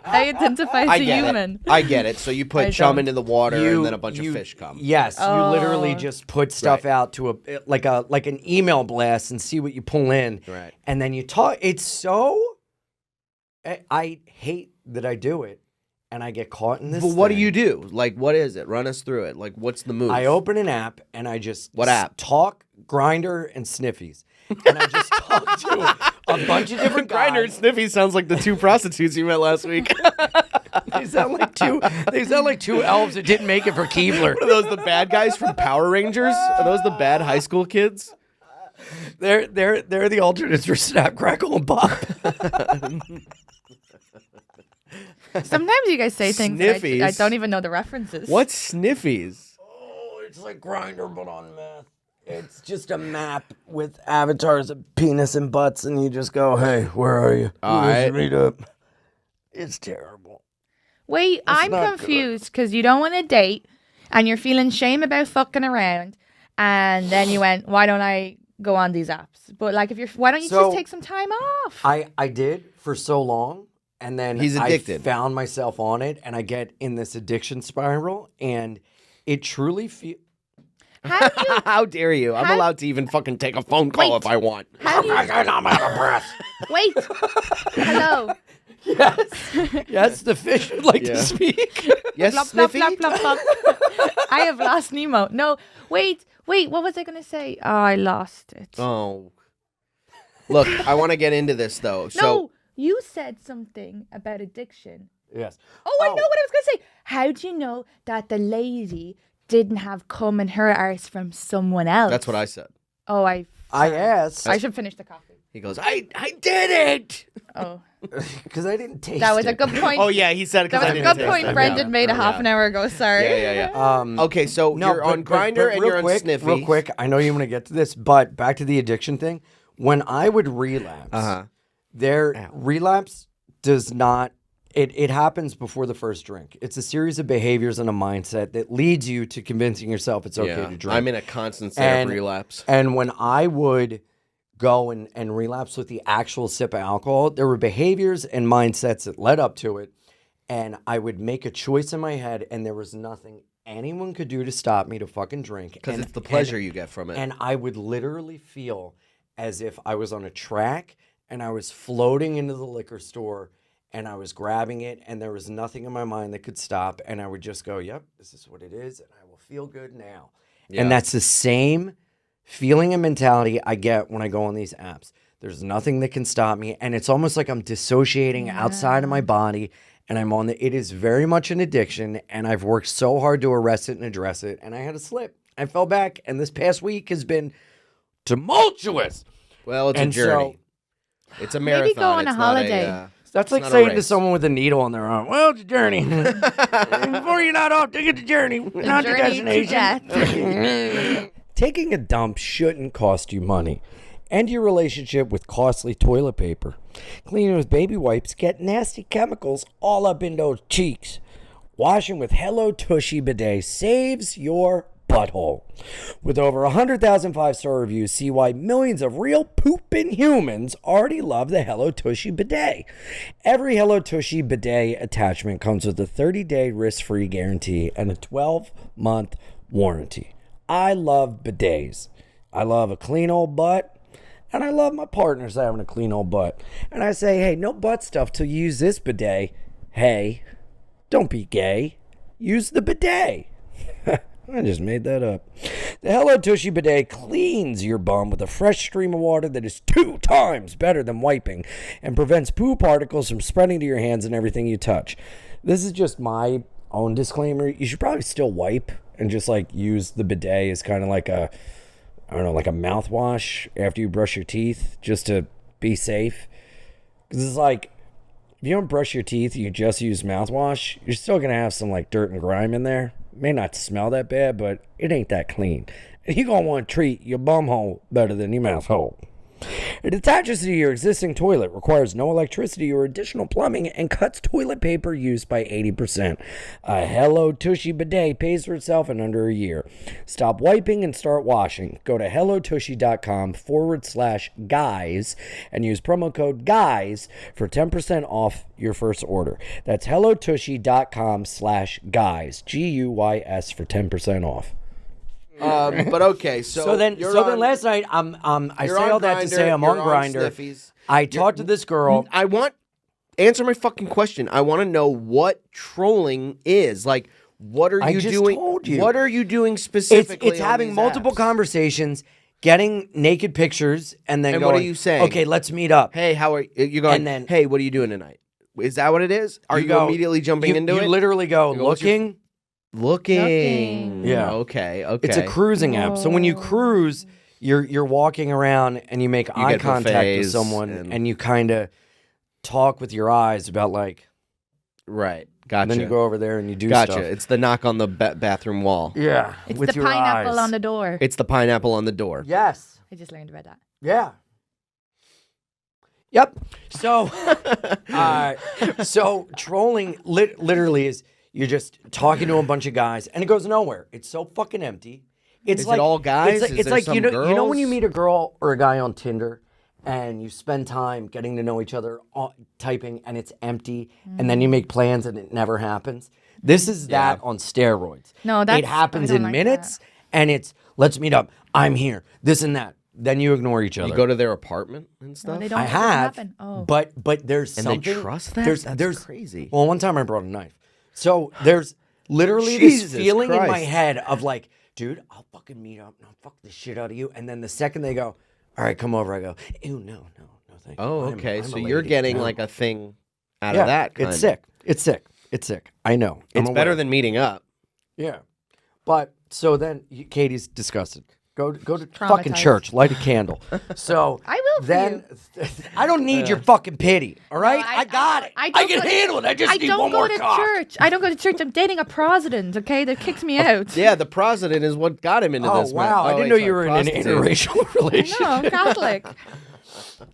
I identify as I a get human. it. I get it. So you put I chum don't. into the water and then a bunch of fish come. Yes, you literally Oh. just put stuff Right. out to like an email blast and see what you pull in. Right. And then you talk. It's so. I hate that I do it, and I get caught in this. But what do thing. you do? Like, what is it? Run us through it. Like, what's the move? I open an app and I just What app? Talk, Grinder, and Sniffies, and I just talk to a bunch of different guys. Sniffy sounds like the two prostitutes you met last week. They sound like two. They sound like two elves that didn't make it for Keebler. Are those the bad guys from Power Rangers? Are those the bad high school kids? They're the alternates for Snap, Crackle, and Pop. Sometimes you guys say things that I Sniffies. don't even know the references. What's Sniffies? Oh, it's like Grinder, but on meth. It's just a map with avatars of penis and butts, and you just go, "Hey, where are you? All Let's right. meet up." It's terrible. Wait, I'm not good. confused because you don't want to date and you're feeling shame about fucking around. And then you went, "Why don't I go on these apps?" But like, why don't you So- just take some time off? I did for so long, and then He's addicted. I found myself on it, and I get in this addiction spiral, and it truly feels. How do you, How dare you? I'm How- allowed to even fucking take a phone call Wait. if I want. how do you, I'm out of breath. wait, hello. Yes, the fish would like Yeah. to speak. Yes, Plop, plop, Sniffy? plop, plop, plop. I have lost Nemo. No, wait, what was I going to say? Oh, I lost it. Oh. Look, I want to get into this, though. No, So, you said something about addiction. Yes. Oh, I know what I was going to say. How do you know that the lady didn't have cum in her arse from someone else? that's what I said. Oh, I asked. I should finish the coffee. He goes, I did it. Oh, Because I didn't taste that was a it. good point. Oh yeah, he said it. That 'cause I was a didn't good taste point it. Brendan made a half an hour ago. Sorry. Yeah. Okay, so you're on Grindr and real you're quick, on Sniffy. Real quick, I know you want to get to this, but back to the addiction thing. When I would relapse, relapse does not. It happens before the first drink. It's a series of behaviors and a mindset that leads you to convincing yourself it's okay to drink. I'm in a constant state of relapse. And when I would go and relapse with the actual sip of alcohol, there were behaviors and mindsets that led up to it. And I would make a choice in my head, and there was nothing anyone could do to stop me to fucking drink. Because it's the pleasure you get from it. And I would literally feel as if I was on a track and I was floating into the liquor store and I was grabbing it, and there was nothing in my mind that could stop. And I would just go, yep, this is what it is, and I will feel good now. Yeah. And that's the same feeling and mentality I get when I go on these apps. There's nothing that can stop me, and it's almost like I'm dissociating outside of my body, and I'm on the. It is very much an addiction, and I've worked so hard to arrest it and address it, and I had a slip. I fell back, and this past week has been tumultuous. Well, it's a journey. It's a marathon. Maybe go on a holiday. That's like saying to someone with a needle on their arm, well, it's a journey. Before you're not off, take it to journey, not the destination. Taking a dump shouldn't cost you money. End your relationship with costly toilet paper. Cleaning with baby wipes get nasty chemicals all up in those cheeks. Washing with Hello Tushy Bidet saves your butthole. With over 100,000 5-star reviews, see why millions of real pooping humans already love the Hello Tushy Bidet. Every Hello Tushy Bidet attachment comes with a 30-day risk-free guarantee and a 12-month warranty. I love bidets. I love a clean old butt, and I love my partners having a clean old butt. And I say, hey, no butt stuff till you use this bidet. Hey, don't be gay. Use the bidet. I just made that up. The Hello Tushy Bidet cleans your bum with a fresh stream of water that is 2 times better than wiping and prevents poo particles from spreading to your hands and everything you touch. This is just my own disclaimer. You should probably still wipe and just like use the bidet as kind of like a, I don't know, like a mouthwash after you brush your teeth just to be safe. Because it's like, if you don't brush your teeth, you just use mouthwash, you're still going to have some like dirt and grime in there. May not smell that bad, but it ain't that clean. And you're going to want to treat your bum hole better than your mouth hole. It attaches to your existing toilet, requires no electricity or additional plumbing, and cuts toilet paper use by 80%. A Hello Tushy Bidet pays for itself in under a year. Stop wiping and start washing. Go to hellotushy.com/guys and use promo code GUYS for 10% off your first order. That's hellotushy.com/guys, GUYS, for 10% off. But okay, so then last night I say all that to say I'm on Grindr. I talked to this girl. Answer my fucking question. I want to know what trolling is. Like, what are you doing? Told you. What are you doing specifically? It's having multiple conversations, getting naked pictures, and then and going, what are you saying? Okay, let's meet up. Hey, how are you going? And then, hey, what are you doing tonight? Is that what it is? Are you immediately jumping into it? You literally go, looking. Yeah. Okay. It's a cruising app. So when you cruise, you're walking around and you make eye contact with someone and you kind of talk with your eyes about like. Right. Gotcha. And then you go over there and you do stuff. It's the knock on the bathroom wall. Yeah. It's with the your pineapple eyes. on the door. It's the pineapple on the door. Yes. I just learned about that. Yeah. Yep. So, so trolling literally is you're just talking to a bunch of guys and it goes nowhere. It's so fucking empty. It's Is like it all guys? It's Is like, there some you know when you girls? meet a girl or a guy on Tinder and you spend time getting to know each other, typing, and it's empty, and then you make plans and it never happens. This is that on steroids. No, it happens in minutes, and it's let's meet up. I'm here. This and that. Then you ignore each other. You go to their apartment and stuff? No, they don't. I It doesn't have, happen. Oh. but there's And something. they trust that? That's crazy. Well, one time I brought a knife. So there's literally Jesus this feeling in my Christ. head of like, dude, I'll fucking meet up and I'll fuck the shit out of you. And then the second they go, all right, come over, I go, ew, no, thank you. Oh, I'm okay. a So you're lady. getting No. like a thing out of that kind. It's sick. It's sick. It's sick. I know. I'm It's better aware. than meeting up. Yeah. But so then Katie's disgusted. Go to fucking church. Light a candle. So I will for then I don't need your fucking pity. All right, No, I got it. I can handle it. I just need one more cock. church. I don't go to church. I'm dating a president. Okay, that kicks me out. Yeah, the president is what got him into Oh this. wow! I didn't know you were in an interracial relationship. No, I'm Catholic.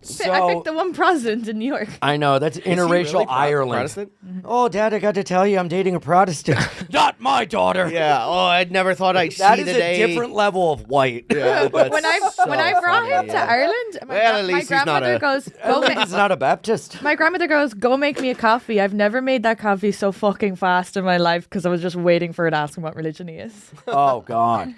So I picked the one president in New York. I know that's interracial Ireland. Protestant? Oh, Dad, I got to tell you, I'm dating a Protestant. Not my daughter. Yeah. Oh, I'd never thought I'd That see is the a day. different level of white. Yeah, When I brought him to Ireland, Well, at least my he's not grandmother a- goes, At go least he's not a Baptist. my grandmother goes, go make me a coffee. I've never made that coffee so fucking fast in my life because I was just waiting for her to ask him what religion he is. Oh God.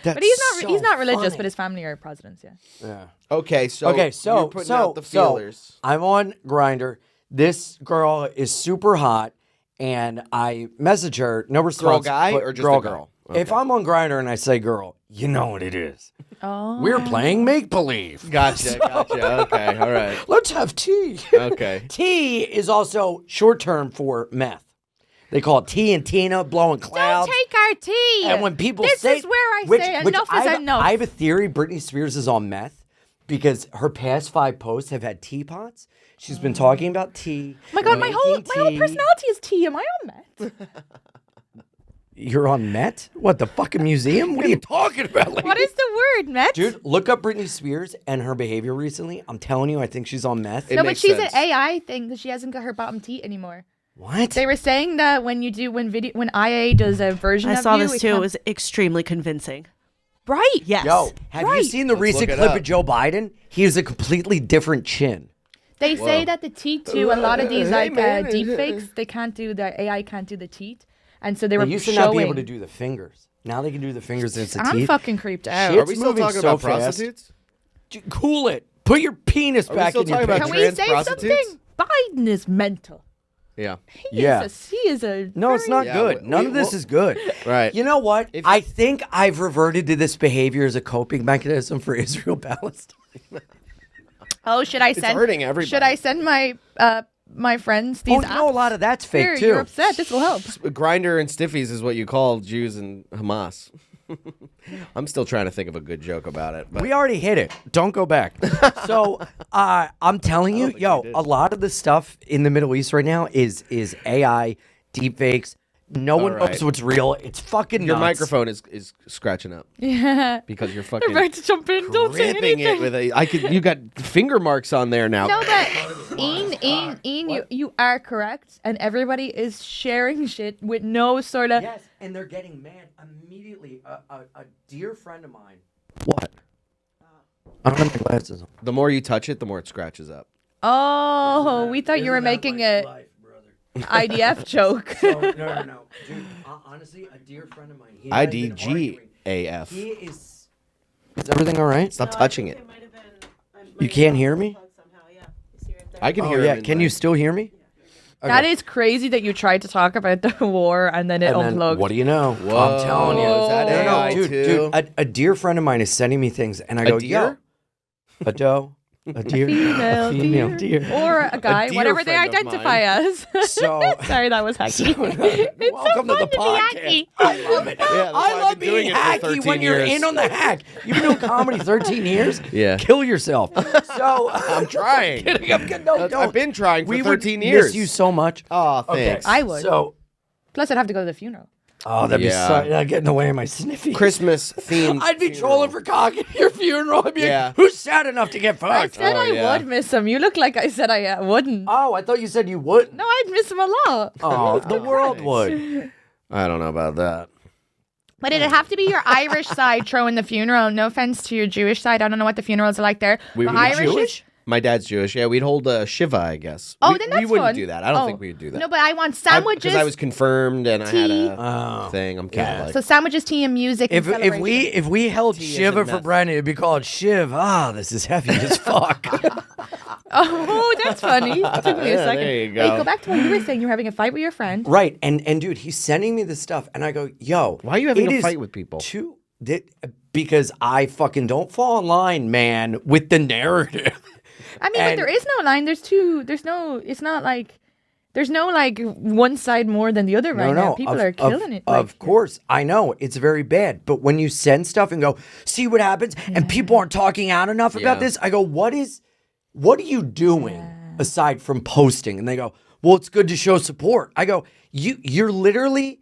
But he's not religious, but his family are presidents. Yeah. Yeah. Okay, so you're putting out the feelers. I'm on Grindr. This girl is super hot, and I message her. No response. guy but or just girl a girl? guy. If I'm on Grindr and I say girl, you know what it is. Oh. We're playing make believe. Gotcha. Okay, all right. Let's have tea. Okay. Tea is also short term for meth. They call it tea and Tina blowing clouds. Don't take our tea. And when people this say, is where I say enough is enough. I have a theory. Britney Spears is on meth because her past 5 posts have had teapots. She's been talking about tea. Oh my God, my whole making tea. personality is tea. Am I on meth? You're on Met? What, the fucking museum? What are you talking about? Lady? What is the word, meth? Dude, look up Britney Spears and her behavior recently. I'm telling you, I think she's on meth. It no, but makes she's sense. an AI thing because she hasn't got her bottom teeth anymore. What? They were saying that when IA does a version I of saw you, this it too. It can't- was extremely convincing. right. Yes. Yo, have you seen the recent look it clip up. of Joe Biden? He has a completely different chin. They say that the teeth too. A lot of these Hey, man. deep fakes, they can't do the AI can't do the teeth, and so they were They used to showing. not be able to do the fingers. Now they can do the fingers and it's the I'm teeth. fucking creeped out. Shit. Are we still moving talking so about fast. prostitutes? Dude, cool it. Put your penis we back still in your talking about pants. Can we trans say prostitutes? something? Biden is mental. Yeah. He is a No, it's not Yeah, good. None of this is good. Right. You know what? If- I think I've reverted to this behavior as a coping mechanism for Israel Palestine. Oh, should I send? hurting everybody. Should I send my my friends these? Oh, no, a lot of that's fake Here, too. you're upset. This will help. Grinder and stiffies is what you call Jews and Hamas. I'm still trying to think of a good joke about it. But We already hit it. Don't go back. So I'm telling you, yo, a lot of the stuff in the Middle East right now is AI, deepfakes. No one right. knows what's real. It's fucking your nuts. microphone is scratching up Yeah. because you're fucking They're about to jump in. Don't say ripping anything. it with a. You got finger marks on there now. No, but Ian, you are correct, and everybody is sharing shit with no sort of. Yes, and they're getting mad immediately. A dear friend of mine. What? I don't have my glasses on. The more you touch it, the more it scratches up. Oh, we thought you were making a IDF joke. So, no. Dude, honestly, a dear friend of mine. He and I have been arguing. IDGAF. He is everything all right? Stop touching it. You can't hear me? I can Oh, hear yeah. him. Can you still hear me? That is crazy that you tried to talk about the war and then it And then, unplugged. what do you know? Whoa, I'm telling you. is that No, AI dude, too? a dear friend of mine is sending me things, and I go, deer? yo, a doe, a deer, Female a female deer. Or a guy, dear whatever they friend of identify as. So, Sorry, that was hacky. welcome to the podcast. I love it. Yeah, that's why I I've love been doing being it for hacky 13 when you're years. in on the hack. You've been doing comedy 13 years? Yeah. Kill yourself. So, I'm trying. kidding. I'm kidding. No, I've don't. been trying for We 13 would years. miss you so much. Oh, thanks. I would. So, Plus, I'd have to go to the funeral. oh, that'd Yeah. be so. I'd get in the way of my sniffy. Christmas themed. I'd be trolling for cock at your funeral. I'd be Yeah. like, who's sad enough to get I fucked? said I yeah. would miss him. You look like I said I wouldn't. Oh, I thought you said you wouldn't. No, I'd miss him a lot. Oh, the world would. I don't know about that. But it'd have to be your Irish side throwing the funeral. No offense to your Jewish side. I don't know what the funerals are like there. We but would be Irish Jewish? My dad's Jewish. Yeah, we'd hold a Shiva, I guess. Oh, we, then that's we wouldn't fun. do that. I don't Oh. think we would do that. No, but I want sandwiches. Because I was confirmed and I had tea. a thing. I'm Catholic. So sandwiches, tea, and music. If and if we held Tea Shiva isn't for meth. Brennan, it'd be called Shiv. Ah, this is heavy as fuck. Oh, that's funny. It took me a Yeah, second. there you Wait, go. go back to what you were saying. You were having a fight with your friend. Right, and dude, he's sending me this stuff, and I go, yo, Why are you having it a is fight with people? Because I fucking don't fall in line, man, with the narrative. I mean, but And- there is no line. There's two. There's no. It's not like There's no like one side more than the other right now. People are killing it. Of course, I know it's very bad. But when you send stuff and go, see what happens, and people aren't talking out enough about this, I go, what are you doing aside from posting? And they go, well, it's good to show support. I go, you're literally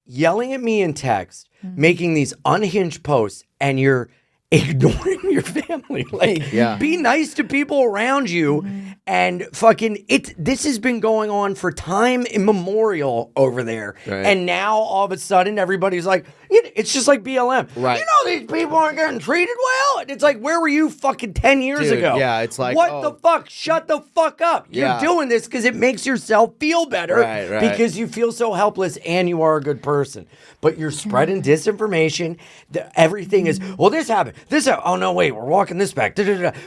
yelling at me in text, making these unhinged posts, and you're ignoring your family. Like, be nice to people around you. And fucking, this has been going on for time immemorial over there. Right. And now all of a sudden everybody's like, it's just like BLM. Right. You know these people aren't getting treated well. And it's like, where were you fucking 10 years Dude, ago? yeah, it's like, what the fuck? Shut the fuck up. You're doing this because it makes yourself feel better. Right. Because you feel so helpless and you are a good person. But you're spreading disinformation. Everything is, well, this happened. Oh, no, wait, we're walking this back.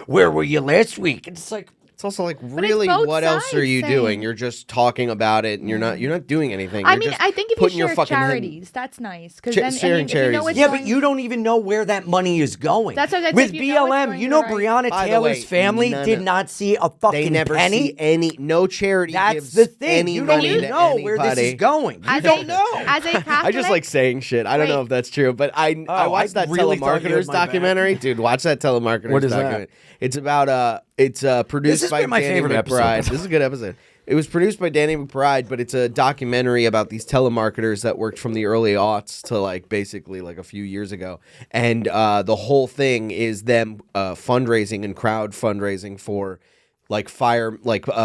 Where were you last week? It's like, it's also like, it's really, both what else are sides you saying- doing? You're just talking about it, and you're not doing anything. I You're mean, just I think if you putting your share fucking charities, that's nice. Because Sharing then, if you know charities. it's yeah, going- but you don't even know where that money is going. That's what I said, With if you know it's BLM, going you know the right- Breonna By the Taylor's way, family none did of- not see a fucking They never penny. see any. No charity That's gives the thing. any You don't money to know where this anybody. is going. You As don't a- know. As a Catholic, I just like saying shit. I don't know Wait. if that's true, but I watched that really thought you had telemarketers my back. documentary. Dude, watch that telemarketers What is that? documentary. It's about it's produced has by been my Danny favorite episode. McBride. This is a good episode. It was produced by Danny McBride, but it's a documentary about these telemarketers that worked from the early aughts to like basically like a few years ago. And the whole thing is them fundraising and crowd fundraising for like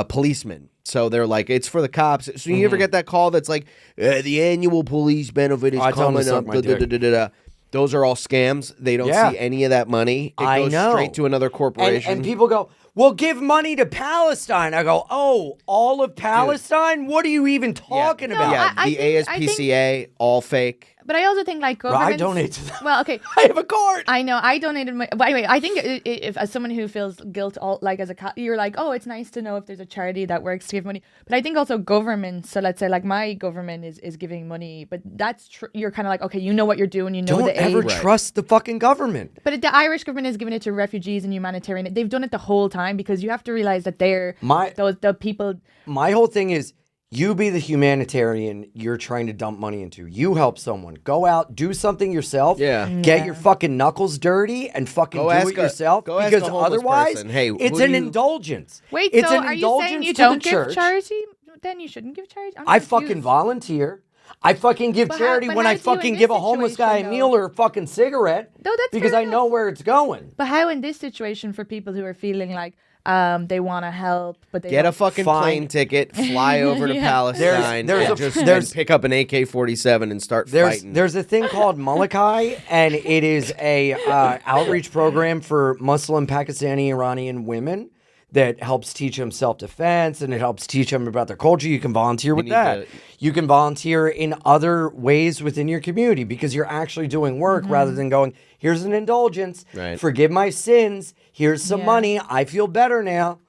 policemen. So they're like, it's for the cops. So you ever get that call that's like, the annual police benefit is I tell 'em to coming suck up. my dick. Those are all scams. They don't Yeah. see any of that money. It I goes know. straight to another corporation. And people go, well, give money to Palestine. I go, oh, all of Palestine? What are you even talking about? Yeah, I the think- ASPCA, all fake. But I also think like Well, I governments. donate to them. Well, okay. I have a card. I know I donated my. But anyway, I think if as someone who feels guilt, like as a you're like, oh, it's nice to know if there's a charity that works to give money. But I think also governments. So let's say like my government is giving money, but that's you're kind of like, okay, you know what you're doing, you know Don't the ever aid. trust the fucking government. But the Irish government is giving it to refugees and humanitarian. They've done it the whole time because you have to realize that they're the people. My whole thing is, you be the humanitarian you're trying to dump money into. You help someone. Go out, do something yourself. Yeah. Get your fucking knuckles dirty and fucking Go do ask it a- yourself. go ask Because a homeless otherselves, person, "Hey, it's who an do you-" Wait, indulgence. so it's an are you indulgence saying you to the don't give church. charity? Then you shouldn't give charity. I'm I confused. fucking volunteer. I fucking give But charity but when I how do you in fucking this give a homeless guy a situation, meal though? or a fucking cigarette. No, that's because fair I know enough. where it's going. But how in this situation for people who are feeling like they want to help, but they Get a don't- fucking Fine. plane ticket, fly over to Yeah. Palestine, There's and pick up an AK-47 and start fighting. There's a thing called Molokai, and it is a outreach program for Muslim, Pakistani, Iranian women that helps teach them self-defense, and it helps teach them about their culture. You can volunteer with need that. to- You can volunteer in other ways within your community because you're actually doing work rather than going, here's an indulgence, Right. forgive my sins, here's some Yeah. money, I feel better now.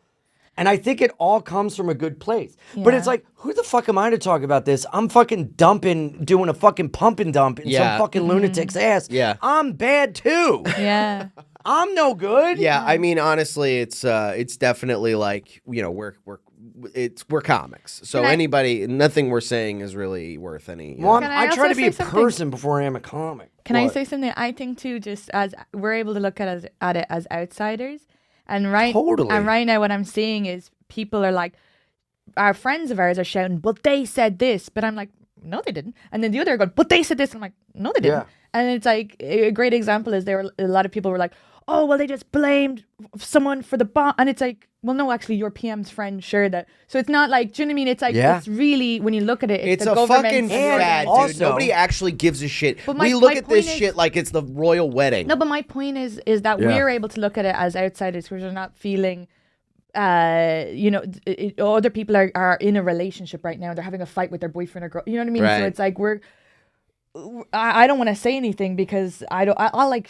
And I think it all comes from a good place. But it's Yeah. like, who the fuck am I to talk about this? I'm fucking doing a fucking pump and dump in Yeah. some fucking lunatic's ass. Yeah. I'm bad too. Yeah. I'm no good. Yeah, I mean, honestly, it's definitely like, you know, we're comics, so Can I- anybody, nothing we're saying is really worth any. Well, Can I I try also to be a say something? person before I am a comic. Can I What? say something? I think too, just as we're able to look at it as outsiders, and right now, what I'm seeing is people are like, our friends of ours are shouting, "But they said this," but I'm like, "No, they didn't." And then the other going, "But they said this," and I'm like, "No, they didn't." Yeah. And it's like a great example is a lot of people were like, "Oh, well, they just blamed someone for the bomb," and it's like, well, no, actually, your PM's friend shared that. So it's not like, do you know what I mean? It's like, Yeah. it's really, when you look at it, It's the a government fucking and the fad, dude. also- Nobody actually gives a shit. But We my look at this point is- shit like it's the royal wedding. No, but my point is that Yeah. we're able to look at it as outsiders because we're not feeling, other people are in a relationship right now. They're having a fight with their boyfriend or girl. You know what I mean? Right. So it's like I don't want to say anything because I'll like,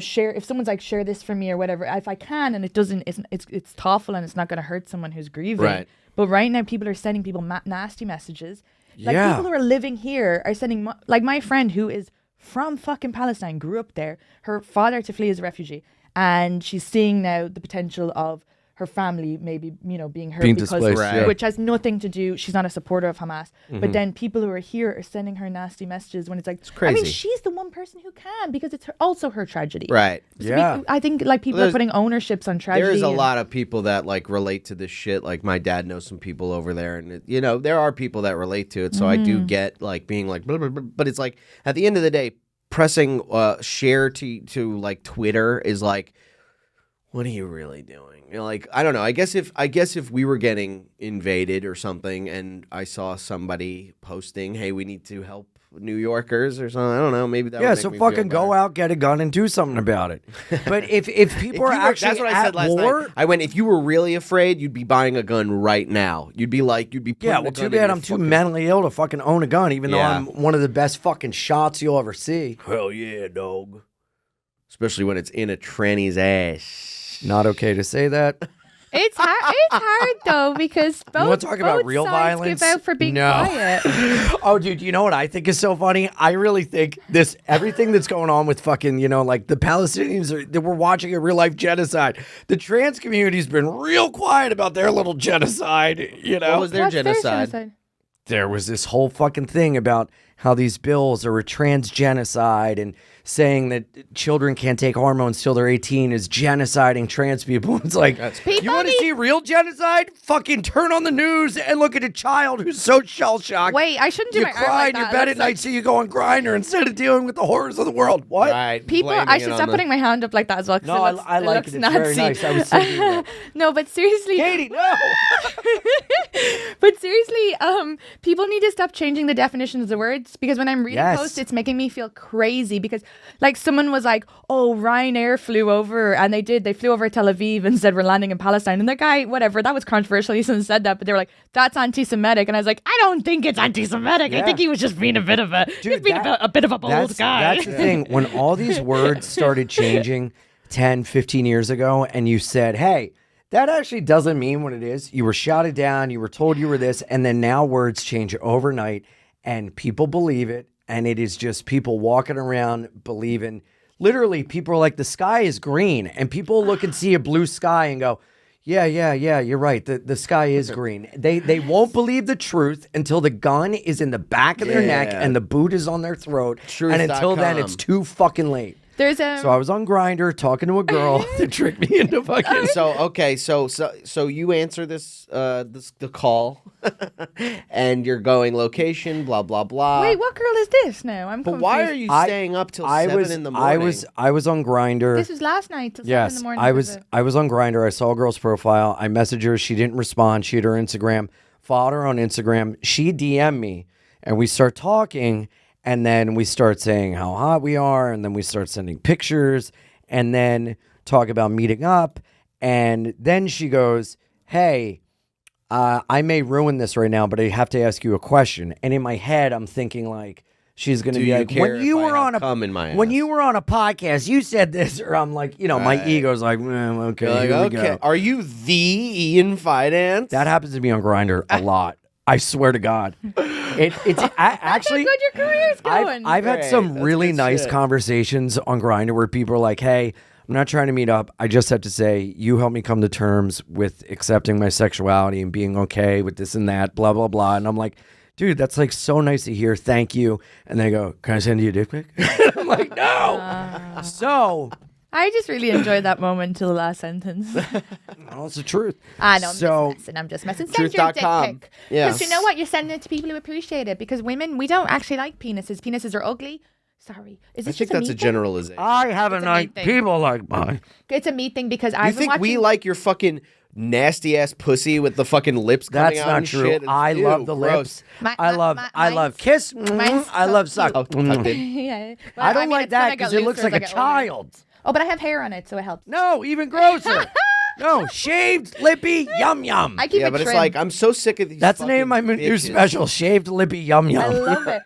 share if someone's like, share this for me or whatever. If I can, and it doesn't, it's thoughtful and it's not going to hurt someone who's grieving. Right. But right now, people are sending people nasty messages. Like Yeah. people who are living here are sending, like my friend who is from fucking Palestine, grew up there. Her father had to flee as a refugee, and she's seeing now the potential of her family maybe, you know, being hurt Being because, displaced, yeah. which has nothing to do, she's not a supporter of Hamas. But then people who are here are sending her nasty messages when it's like, I mean, crazy. she's the one person who can, because it's also her tragedy. Right. So Yeah. I think like people are putting ownerships on tragedy. There's a and- lot of people that like relate to this shit. Like my dad knows some people over there, and you know there are people that relate to it. So I do get like being like, blah, blah, blah, but it's like at the end of the day, pressing share to like Twitter is like, what are you really doing? You know, like I don't know. I guess if we were getting invaded or something, and I saw somebody posting, "Hey, we need to help New Yorkers" or something. I don't know. Maybe that. Yeah, would make so me fucking feel go better. out, get a gun, and do something about it. But if people are actually that's what I at said last war, night. I went, if you were really afraid, you'd be buying a gun right now. You'd be putting yeah, a well, gun too in bad your I'm too fucking- mentally ill to fucking own a gun, even though Yeah. I'm one of the best fucking shots you'll ever see. Hell yeah, dog. Especially when it's in a tranny's ass. Not okay to say that. It's hard though, because both, wanna talk about both real sides violence? give out for being No. quiet. Oh, dude, you know what I think is so funny? I really think everything that's going on with fucking, you know, like the Palestinians that we're watching a real life genocide. The trans community's been real quiet about their little genocide, you know? What was their What's genocide? There was this whole fucking thing about how these bills are a trans genocide and saying that children can't take hormones till they're 18 is genociding trans people. It's like, you want to see real genocide? Fucking turn on the news and look at a child who's so shell-shocked. Wait, I shouldn't do You my art cry like in your that. bed That's at night so you go on Grindr instead of dealing with the horrors of the world. What? Right. People, blaming I it should on stop the- putting my hand up like that as well. 'Cause No, it looks, I like looks it. It's very Nazi. nice. I was thinking that. No, but seriously, Katie, no! but seriously, people need to stop changing the definitions of the words, because when I'm reading Yes. posts, it's making me feel crazy, because like someone was like, oh, Ryanair flew over, and they flew over Tel Aviv and said we're landing in Palestine, and the guy, whatever, that was controversial, he said that, but they were like, that's anti-Semitic, and I was like, I don't think it's anti-Semitic. I Yeah. think he was just being a bit of a Dude, a bit of a bold guy. That's the thing. When all these words started changing 10, 15 years ago, and you said, hey, that actually doesn't mean what it is. You were shouted down, you were told you were this, and then now words change overnight, and people believe it, and it is just people walking around believing. Literally, people are like, the sky is green, and people look and see a blue sky and go, yeah, you're right. The sky is green. They won't believe the truth until the gun is in the back of their neck Yeah. and the boot is on their throat. Truth.com. And until then, it's too fucking late. There's a So I was on Grindr talking to a girl that tricked me into fucking. So okay, so you answer this the call, and you're going location, blah blah blah. wait, what girl is this now? I'm But confused. why are you staying up till 7 in the morning? I was on Grindr. This was last night till 7 in Yes, the morning. I was was it? I was on Grindr. I saw a girl's profile. I messaged her. She didn't respond. She had her Instagram. Followed her on Instagram. She DM'd me, and we start talking. And then we start saying how hot we are, and then we start sending pictures, and then talk about meeting up. And then she goes, "Hey, I may ruin this right now, but I have to ask you a question." And in my head, I'm thinking like, she's going to Do be you like, care when you if I were have on a cum in my when ass?" you were on a podcast, you said this, or I'm like, you know, my Right. ego's like, okay, You're like, here we okay, go. are you the Ian Fidance? That happens to me on Grindr a lot. I swear to God. It's actually. How good your career's going. I've had Great. some That's really good nice shit. conversations on Grindr where people are like, hey, I'm not trying to meet up. I just have to say, you helped me come to terms with accepting my sexuality and being okay with this and that, blah, blah, blah. And I'm like, dude, that's like so nice to hear. Thank you. And they go, can I send you a dick pic? I'm like, no. So, I just really enjoyed that moment till the last sentence. well, it's the truth. I know, I'm So- just messing. I'm just messing. Send your dick Truth.com. pic. Yeah. Because you know what? You're sending it to people who appreciate it. Because women, we don't actually like penises. Penises are ugly. Sorry. Is I this think just that's a me thing? generalization. I haven't It's a like neat thing. people like mine. It's a me thing because You I've been think watching... we like your fucking nasty ass pussy with the fucking lips coming That's out not and true. shit? I Ew, love the gross. lips. My- I my- love my- I love mine's- kiss. mine's I so love suck. Oh, tucked in. yeah. Well, I don't mean, like it's when I that get because it looks looser like as a I get older. child. Oh, but I have hair on it, so it helps. No, even grosser. No, shaved lippy YumYum. I keep Yeah, it but it's trim. like I'm so sick of these. That's the name of my fucking new bitches. special, shaved lippy YumYum. I love it.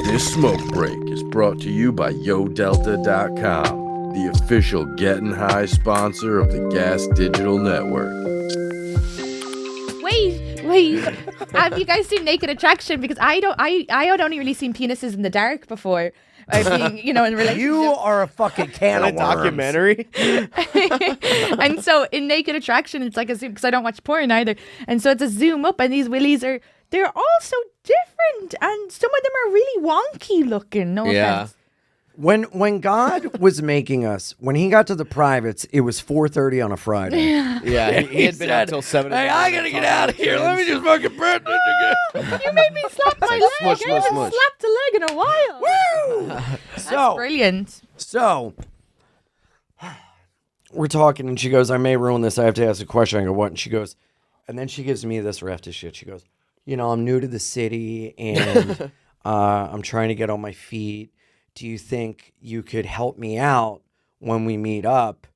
This smoke break is brought to you by YoDelta.com, the official Getting High sponsor of the Gas Digital Network. Wait, Wait, have you guys seen Naked Attraction? Because I had only really seen penises in the dark before. Being, in relationships. You are a fucking can of worms. documentary. And so in Naked Attraction, it's like a zoom, because I don't watch porn either. And so it's a zoom up, and these willies they're all so different, and some of them are really wonky looking. No offense. When God was making us, when he got to the privates, it was 4:30 on a Friday. Yeah, he had been up till 7. Hey, I gotta get out of here. Let me just fucking burn it again. You made me slap my leg. smush, I haven't smush. slapped a leg in a while. Woo! That's brilliant. So we're talking, and she goes, "I may ruin this. I have to ask a question." I go, "What?" And she goes, and then she gives me this raft of shit. She goes, "I'm new to the city, and I'm trying to get on my feet. Do you think you could help me out when we meet up?"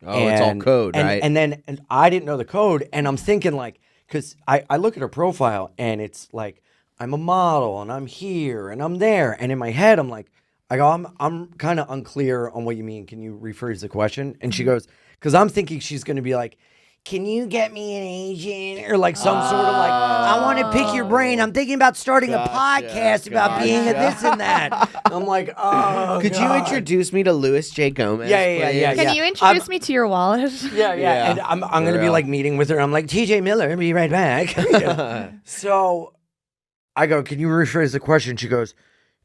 Oh, it's all code, right? And then I didn't know the code, and I'm thinking like, because I look at her profile, and it's like, I'm a model, and I'm here, and I'm there, and in my head, I'm like, I'm kind of unclear on what you mean. Can you rephrase the question? And she goes, because I'm thinking she's going to be like, can you get me an agent? Or like some sort of like, I want to pick your brain. I'm thinking about starting a podcast about being a this and that. I'm like, oh, Could you introduce me to Louis J. Gomez? Yeah. Can you introduce me to your wallet? Yeah. And I'm going to be like meeting with her. I'm like, TJ Miller, be right back. So I go, can you rephrase the question? She goes,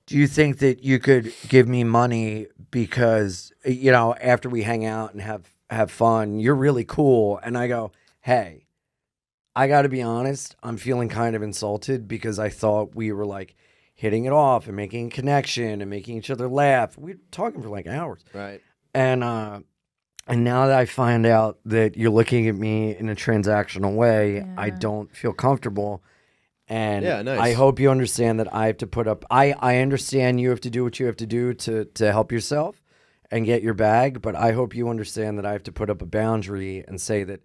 do you think that you could give me money because, after we hang out and have fun, you're really cool? And I go, hey, I got to be honest, I'm feeling kind of insulted because I thought we were like hitting it off and making a connection and making each other laugh. We were talking for like hours. Right. And now that I find out that you're looking at me in a transactional way, I don't feel comfortable. And nice. I hope you understand that I have to put up, I understand you have to do what you have to do to help yourself and get your bag, but I hope you understand that I have to put up a boundary and say that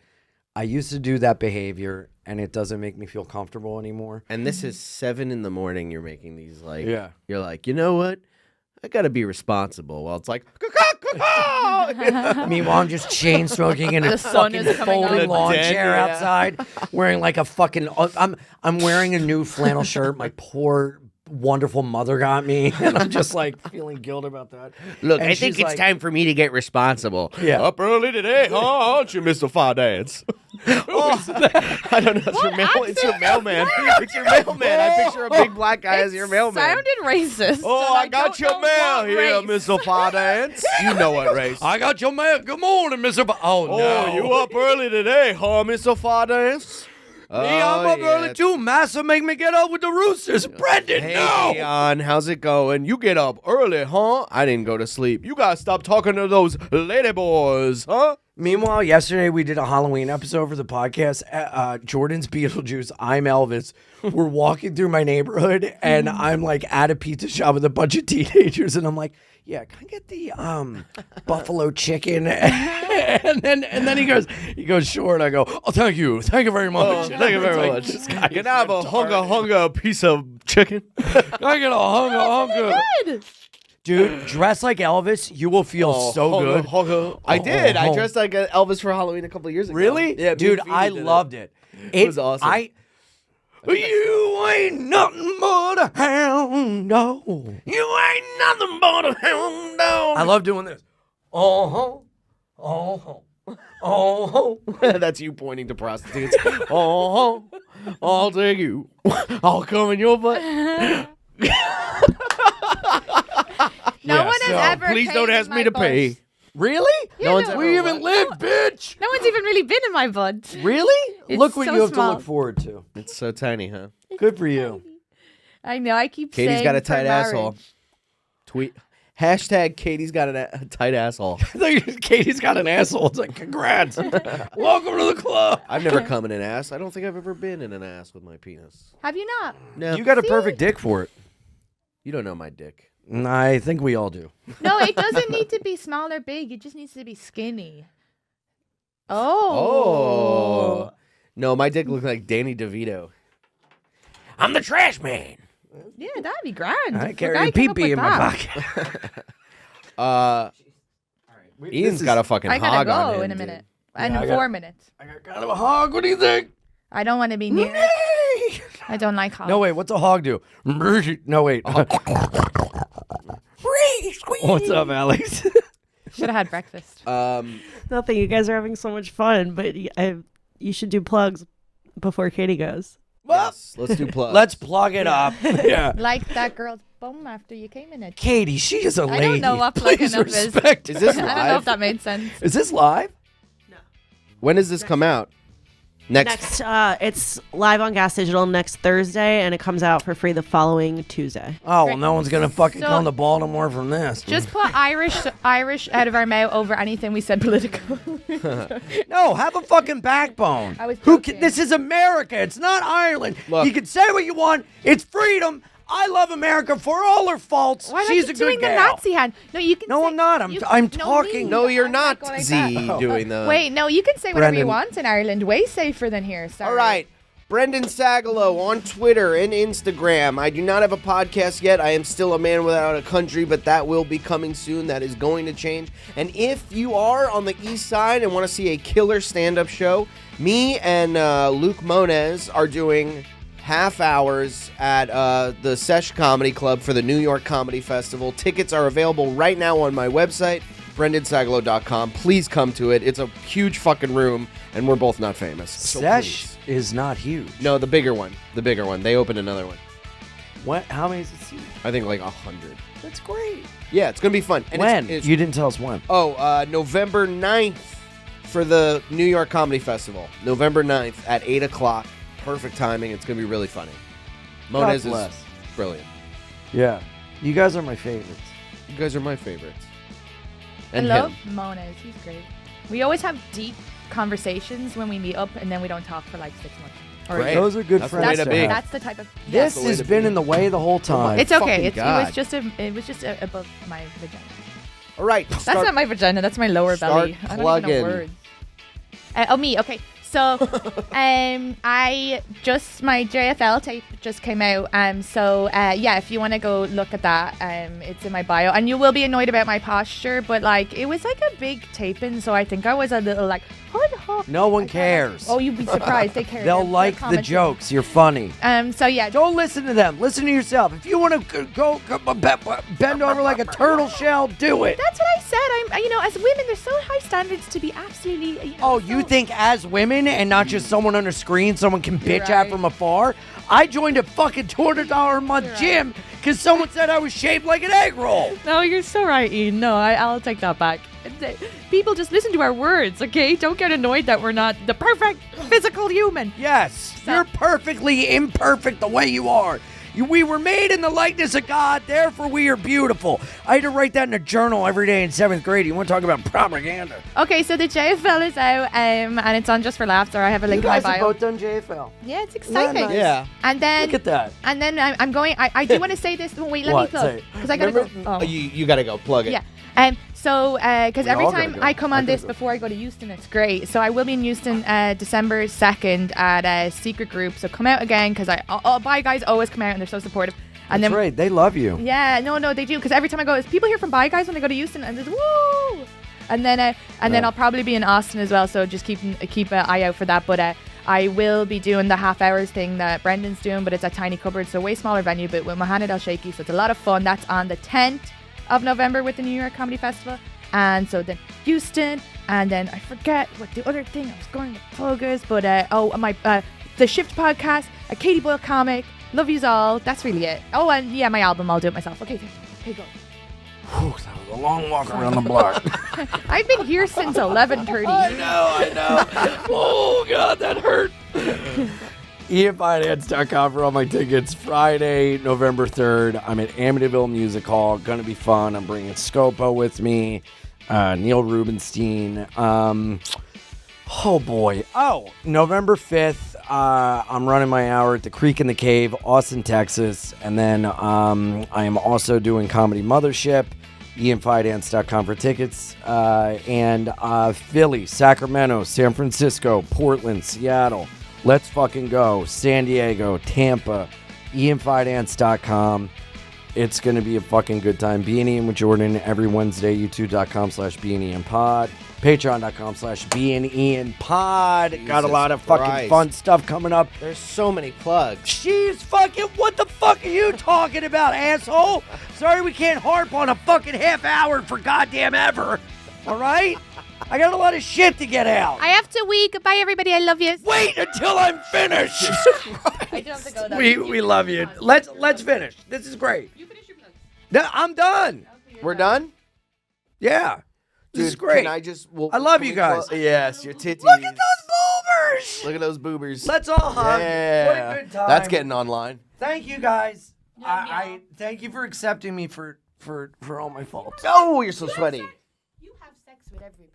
I used to do that behavior and it doesn't make me feel comfortable anymore. And this is 7 a.m. You're making these like, Yeah. You're like, you know what? I got to be responsible. Well, it's like, Meanwhile, I'm just chain smoking in a The sun fucking is coming folding up. lawn Den, chair yeah. outside, wearing like a fucking. I'm wearing a new flannel shirt. My poor wonderful mother got me, and I'm just like feeling guilt about that. look, And I think she's it's like- time for me to get responsible. Yeah. Up early today, huh? Aren't you, Mr. Fidance? I don't know. It's your mail. It's your mailman. It's your mailman. I picture a big black guy as your mailman. Sounded racist. Oh, and I got don't your know mail what here, race. Mr. Fidance. You know what race. I got your mail. Good morning, Mr. Oh, Oh, no. you up early today, huh, Mr. Fidance? Me, I'm up early too. Massa make me get up with the roosters. Brendan, Hey, no. Ian, how's it going? You get up early, huh? I didn't go to sleep. You gotta stop talking to those lady boys, huh? Meanwhile, yesterday we did a Halloween episode for the podcast. Jordan's Beetlejuice, I'm Elvis. We're walking through my neighborhood, and I'm like at a pizza shop with a bunch of teenagers, and I'm like, "Yeah, can I get the buffalo chicken?" and then he goes, "Sure." And I go, "Oh, thank you very much." Thank you very much. Can I have a hunga piece of chicken? Can I get a hunga? Good. Dude, dress like Elvis, you will feel so good. I did. I Oh. dressed like Elvis for Halloween a couple of years ago. Really? Yeah, dude, me and I Feeney did loved it. It was awesome. You ain't nothing but a hound dog. You ain't nothing but a hound dog. I love doing this. That's you pointing to prostitutes. Oh, I'll take you. I'll come in your butt. No one has so ever. Please came don't in ask my me to butt. pay. Really? Yeah, one's no, ever We what? even lived, bitch. no one's even really been in my butt. Really? It's Look what so you have to small. look forward to. It's so tiny, huh? Good for you. I know. I keep Katie's saying got a for tight asshole. marriage. Tweet. Hashtag Katie's got a tight asshole. Katie's got an asshole. It's like, congrats. Welcome to the club. I've never come in an ass. I don't think I've ever been in an ass with my penis. Have you not? No. You got a perfect dick for it. You don't know my dick. I think we all do. No, it doesn't need to be small or big. It just needs to be skinny. Oh. No, my dick looked like Danny DeVito. I'm the trash man. Yeah, that'd be grand. I If carry a guy a came up pee-pee in with my that. pocket. Ian's got a fucking I gotta hog on go him, in a dude. minute. In I 4 minutes. I got kind of a hog. What do you think? I don't want to be near it. I don't like hogs. No, wait, what's a hog do? No, wait. What's up, Alex? Should have had breakfast. Nothing. You guys are having so much fun, but you should do plugs before Katie goes. Yes, let's do plugs. Let's plug it up. Yeah. Like that girl's bum after you came in it. Katie, she is a lady. I don't know what plugging Please up is. respect. Is this I don't know live? if that made sense. Is this live? When does this come out? Next, it's live on Gas Digital next Thursday, and it comes out for free the following Tuesday. Oh, well, no one's going to fucking So- come to Baltimore from this. Just put Irish out of our mouth over anything we said political. No, have a fucking backbone. I was Who joking. can, this is America. It's not Ireland. Look. You can say what you want. It's freedom. I love America for all her faults. Why She's are a you doing good the gal. Nazi hand? No, you can. No, say, I'm not. I'm talking. me. No, you're I'm not, going like Z, that. doing the... Wait, no, you can say whatever Brendan. you want in Ireland. Way safer than here. Sorry. All right. Brendan Sagalow on Twitter and Instagram. I do not have a podcast yet. I am still a man without a country, but that will be coming soon. That is going to change. And if you are on the east side and want to see a killer stand-up show, me and Luke Moniz are doing half hours at the Sesh Comedy Club for the New York Comedy Festival. Tickets are available right now on my website, BrendanSagalow.com. Please come to it. It's a huge fucking room, and we're both not famous. So Sesh please. is not huge. No, the bigger one. The bigger one. They opened another one. What? How many is it seat? I think like 100. That's great. Yeah, it's going to be fun. And When? It's, You didn't tell us when. November 9th for the New York Comedy Festival. November 9th at 8 o'clock. Perfect timing. It's going to be really funny. Moniz is bless. brilliant. Yeah. You guys are my favorites. You guys are my favorites. I And love him. Moniz. He's great. We always have deep conversations when we meet up, and then we don't talk for like 6 months. Or Great. Those are good That's the friends way to to be. have. That's the type of. This the way has to been be. in the way the whole time. It's fucking okay. God. It was just above my vagina. All right. That's start- not my vagina. That's my lower start belly. I don't even plugging. know words. Me. Okay. So, my JFL tape just came out. Yeah, if you want to go look at that, it's in my bio. And you will be annoyed about my posture, but like, it was like a big taping, so I think I was a little like, No one cares. Oh, you'd be surprised. They care. They'll They're like the commenting. jokes. You're funny. So yeah, Don't listen to them. Listen to yourself. If you want to go bend over like a turtle shell, do it. that's what I said. As women, there's so high standards to be absolutely. Oh, you think as women and not just someone on a screen, someone can You're bitch at right. from afar? I joined a fucking $200 a month You're right. gym because someone said I was shaped like an egg roll. No, you're so right, Ian. No, I'll take that back. People just listen to our words, okay? Don't get annoyed that we're not the perfect physical human. Yes, you're perfectly imperfect the way you are. We were made in the likeness of God, therefore we are beautiful. I had to write that in a journal every day in 7th grade. You want to talk about propaganda? Okay, so the JFL is out, and it's on Just for Laughs, or I have a link You in my guys have bio. both done JFL. Yeah, it's exciting. nice? Yeah. And then, Look at that. and then I'm going. I do want to say this. Wait, let What? me Say plug it. because I gotta go. Oh. You got to go. Plug it. Yeah. Because We every all gotta time go. I come I on gotta this go. before I go to Houston, it's great. So I will be in Houston December 2nd at a secret group. So come out again because Bye Guys always come out and they're so supportive. And That's then right. They love you. yeah, no, they do. Because every time I go, is people here from Bye Guys when they go to Houston, and there's woo. And then I'll probably be in Austin as well. So just keep an eye out for that. But I will be doing the half hours thing that Brendan's doing, but it's a tiny cupboard, so way smaller venue, but with Mohamed El Shaky. So it's a lot of fun. That's on the 10th of November with the New York Comedy Festival. And so then Houston, and then I forget what the other thing I was going to plug is, but the Shift podcast, a Katie Boyle comic. Love yous all. That's really it. Oh, and yeah, my album. I'll do it myself. Okay, go. Whew, that was a long walk around the block. I've been here since 11:30. I know. Oh, God, that hurt. IanFidance.com for all my tickets. Friday, November 3rd. I'm at Amityville Music Hall. Gonna be fun. I'm bringing Scopo with me. Neil Rubenstein. Oh, boy. Oh, November 5th. I'm running my hour at the Creek in the Cave, Austin, Texas. And then I am also doing Comedy Mothership. IanFidance.com for tickets. And Philly, Sacramento, San Francisco, Portland, Seattle. Let's fucking go. San Diego, Tampa. IanFidance.com. It's going to be a fucking good time. Ian with Jordan every Wednesday, youtube.com/BeAndIanPod, patreon.com/BeAndIanPod. Got a lot of fucking Christ. fun stuff coming up. There's so many plugs. She's fucking, what the fuck are you talking about, asshole? Sorry we can't harp on a fucking half hour for goddamn ever. All right? I got a lot of shit to get out. I have to wee. Goodbye, everybody. I love you. Wait until I'm finished. I do have to go. we love you. Let's finish. This is great. You finish your plug. No, I'm done. We're done? Yeah. This is great. Can I just... I love you guys. Yes, your titties. Look at those boomers. Look at those boobers. Let's all hug. Yeah. What a good time. That's getting online. Thank you guys. I thank you for accepting me for all my faults. Oh, you're so sweaty. You have sex with everybody.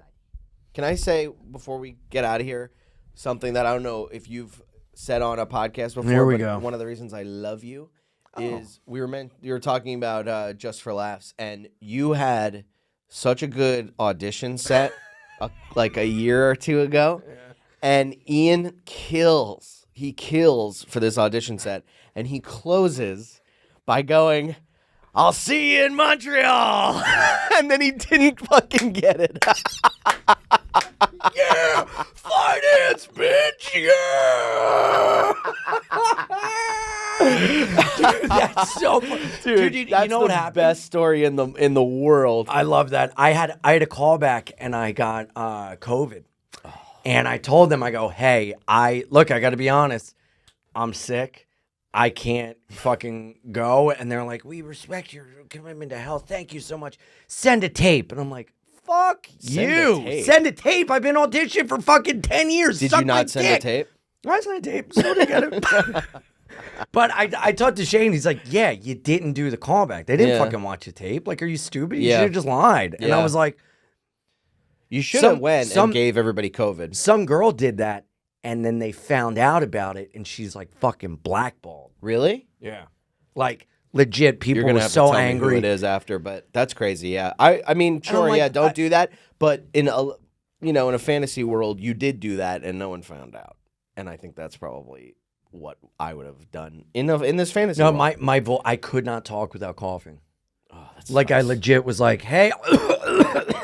Can I say, before we get out of here, something that I don't know if you've said on a podcast before, Here we but go. One of the reasons I love you is you were talking about Just for Laughs, and you had such a good audition set like a year or two ago, and Ian kills. He kills for this audition set, and he closes by going, "I'll see you in Montreal," and then he didn't fucking get it. Yeah, finance, bitch. Yeah. Dude, that's so fun. Dude, that's you know what the happened? best story in the world. I love that. I had a callback and I got COVID, and I told them, I go, hey, I got to be honest, I'm sick. I can't fucking go. And they're like, we respect your commitment to health. Thank you so much. Send a tape. And I'm like, fuck you. Send a tape. I've been auditioning for fucking 10 years. Did Suck you my not send dick. a tape? I sent a tape. So did I get it. But I talked to Shane. He's like, yeah, you didn't do the callback. They didn't fucking watch the tape. Like, are you stupid? You should have just lied. And I was like, you should have went and gave everybody COVID. Some girl did that, and then they found out about it, and she's like fucking blackballed. Really? Yeah. Like, legit, people You're gonna were have so to tell angry. me who it is after, but that's crazy. Yeah, I mean, sure, like, don't do that. But in a fantasy world, you did do that, and no one found out. And I think that's probably what I would have done in this fantasy. No, world. my voice, I could not talk without coughing. Oh, that Like, I sucks. legit was like, hey,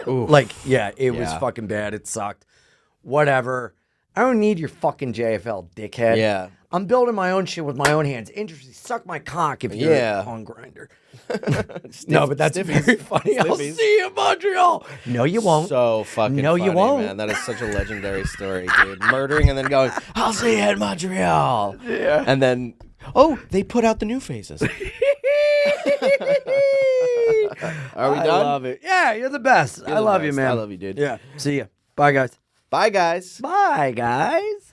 like, yeah, it was Yeah. fucking bad. It sucked. Whatever. I don't need your fucking JFL, dickhead. Yeah. I'm building my own shit with my own hands. Interesting. Suck my cock if you're on Grinder. No, but that's very funny. I'll Stiffies. see you in Montreal. No, you won't. So fucking No, you funny, won't. man. That is such a legendary story, dude. Murdering and then going, I'll see you in Montreal. Yeah. And then, they put out the new phases. Are we done? I love it. Yeah, you're the best. I the love you, best. man. I love you, dude. Yeah. See ya. Bye, guys. Bye, guys. Bye, guys.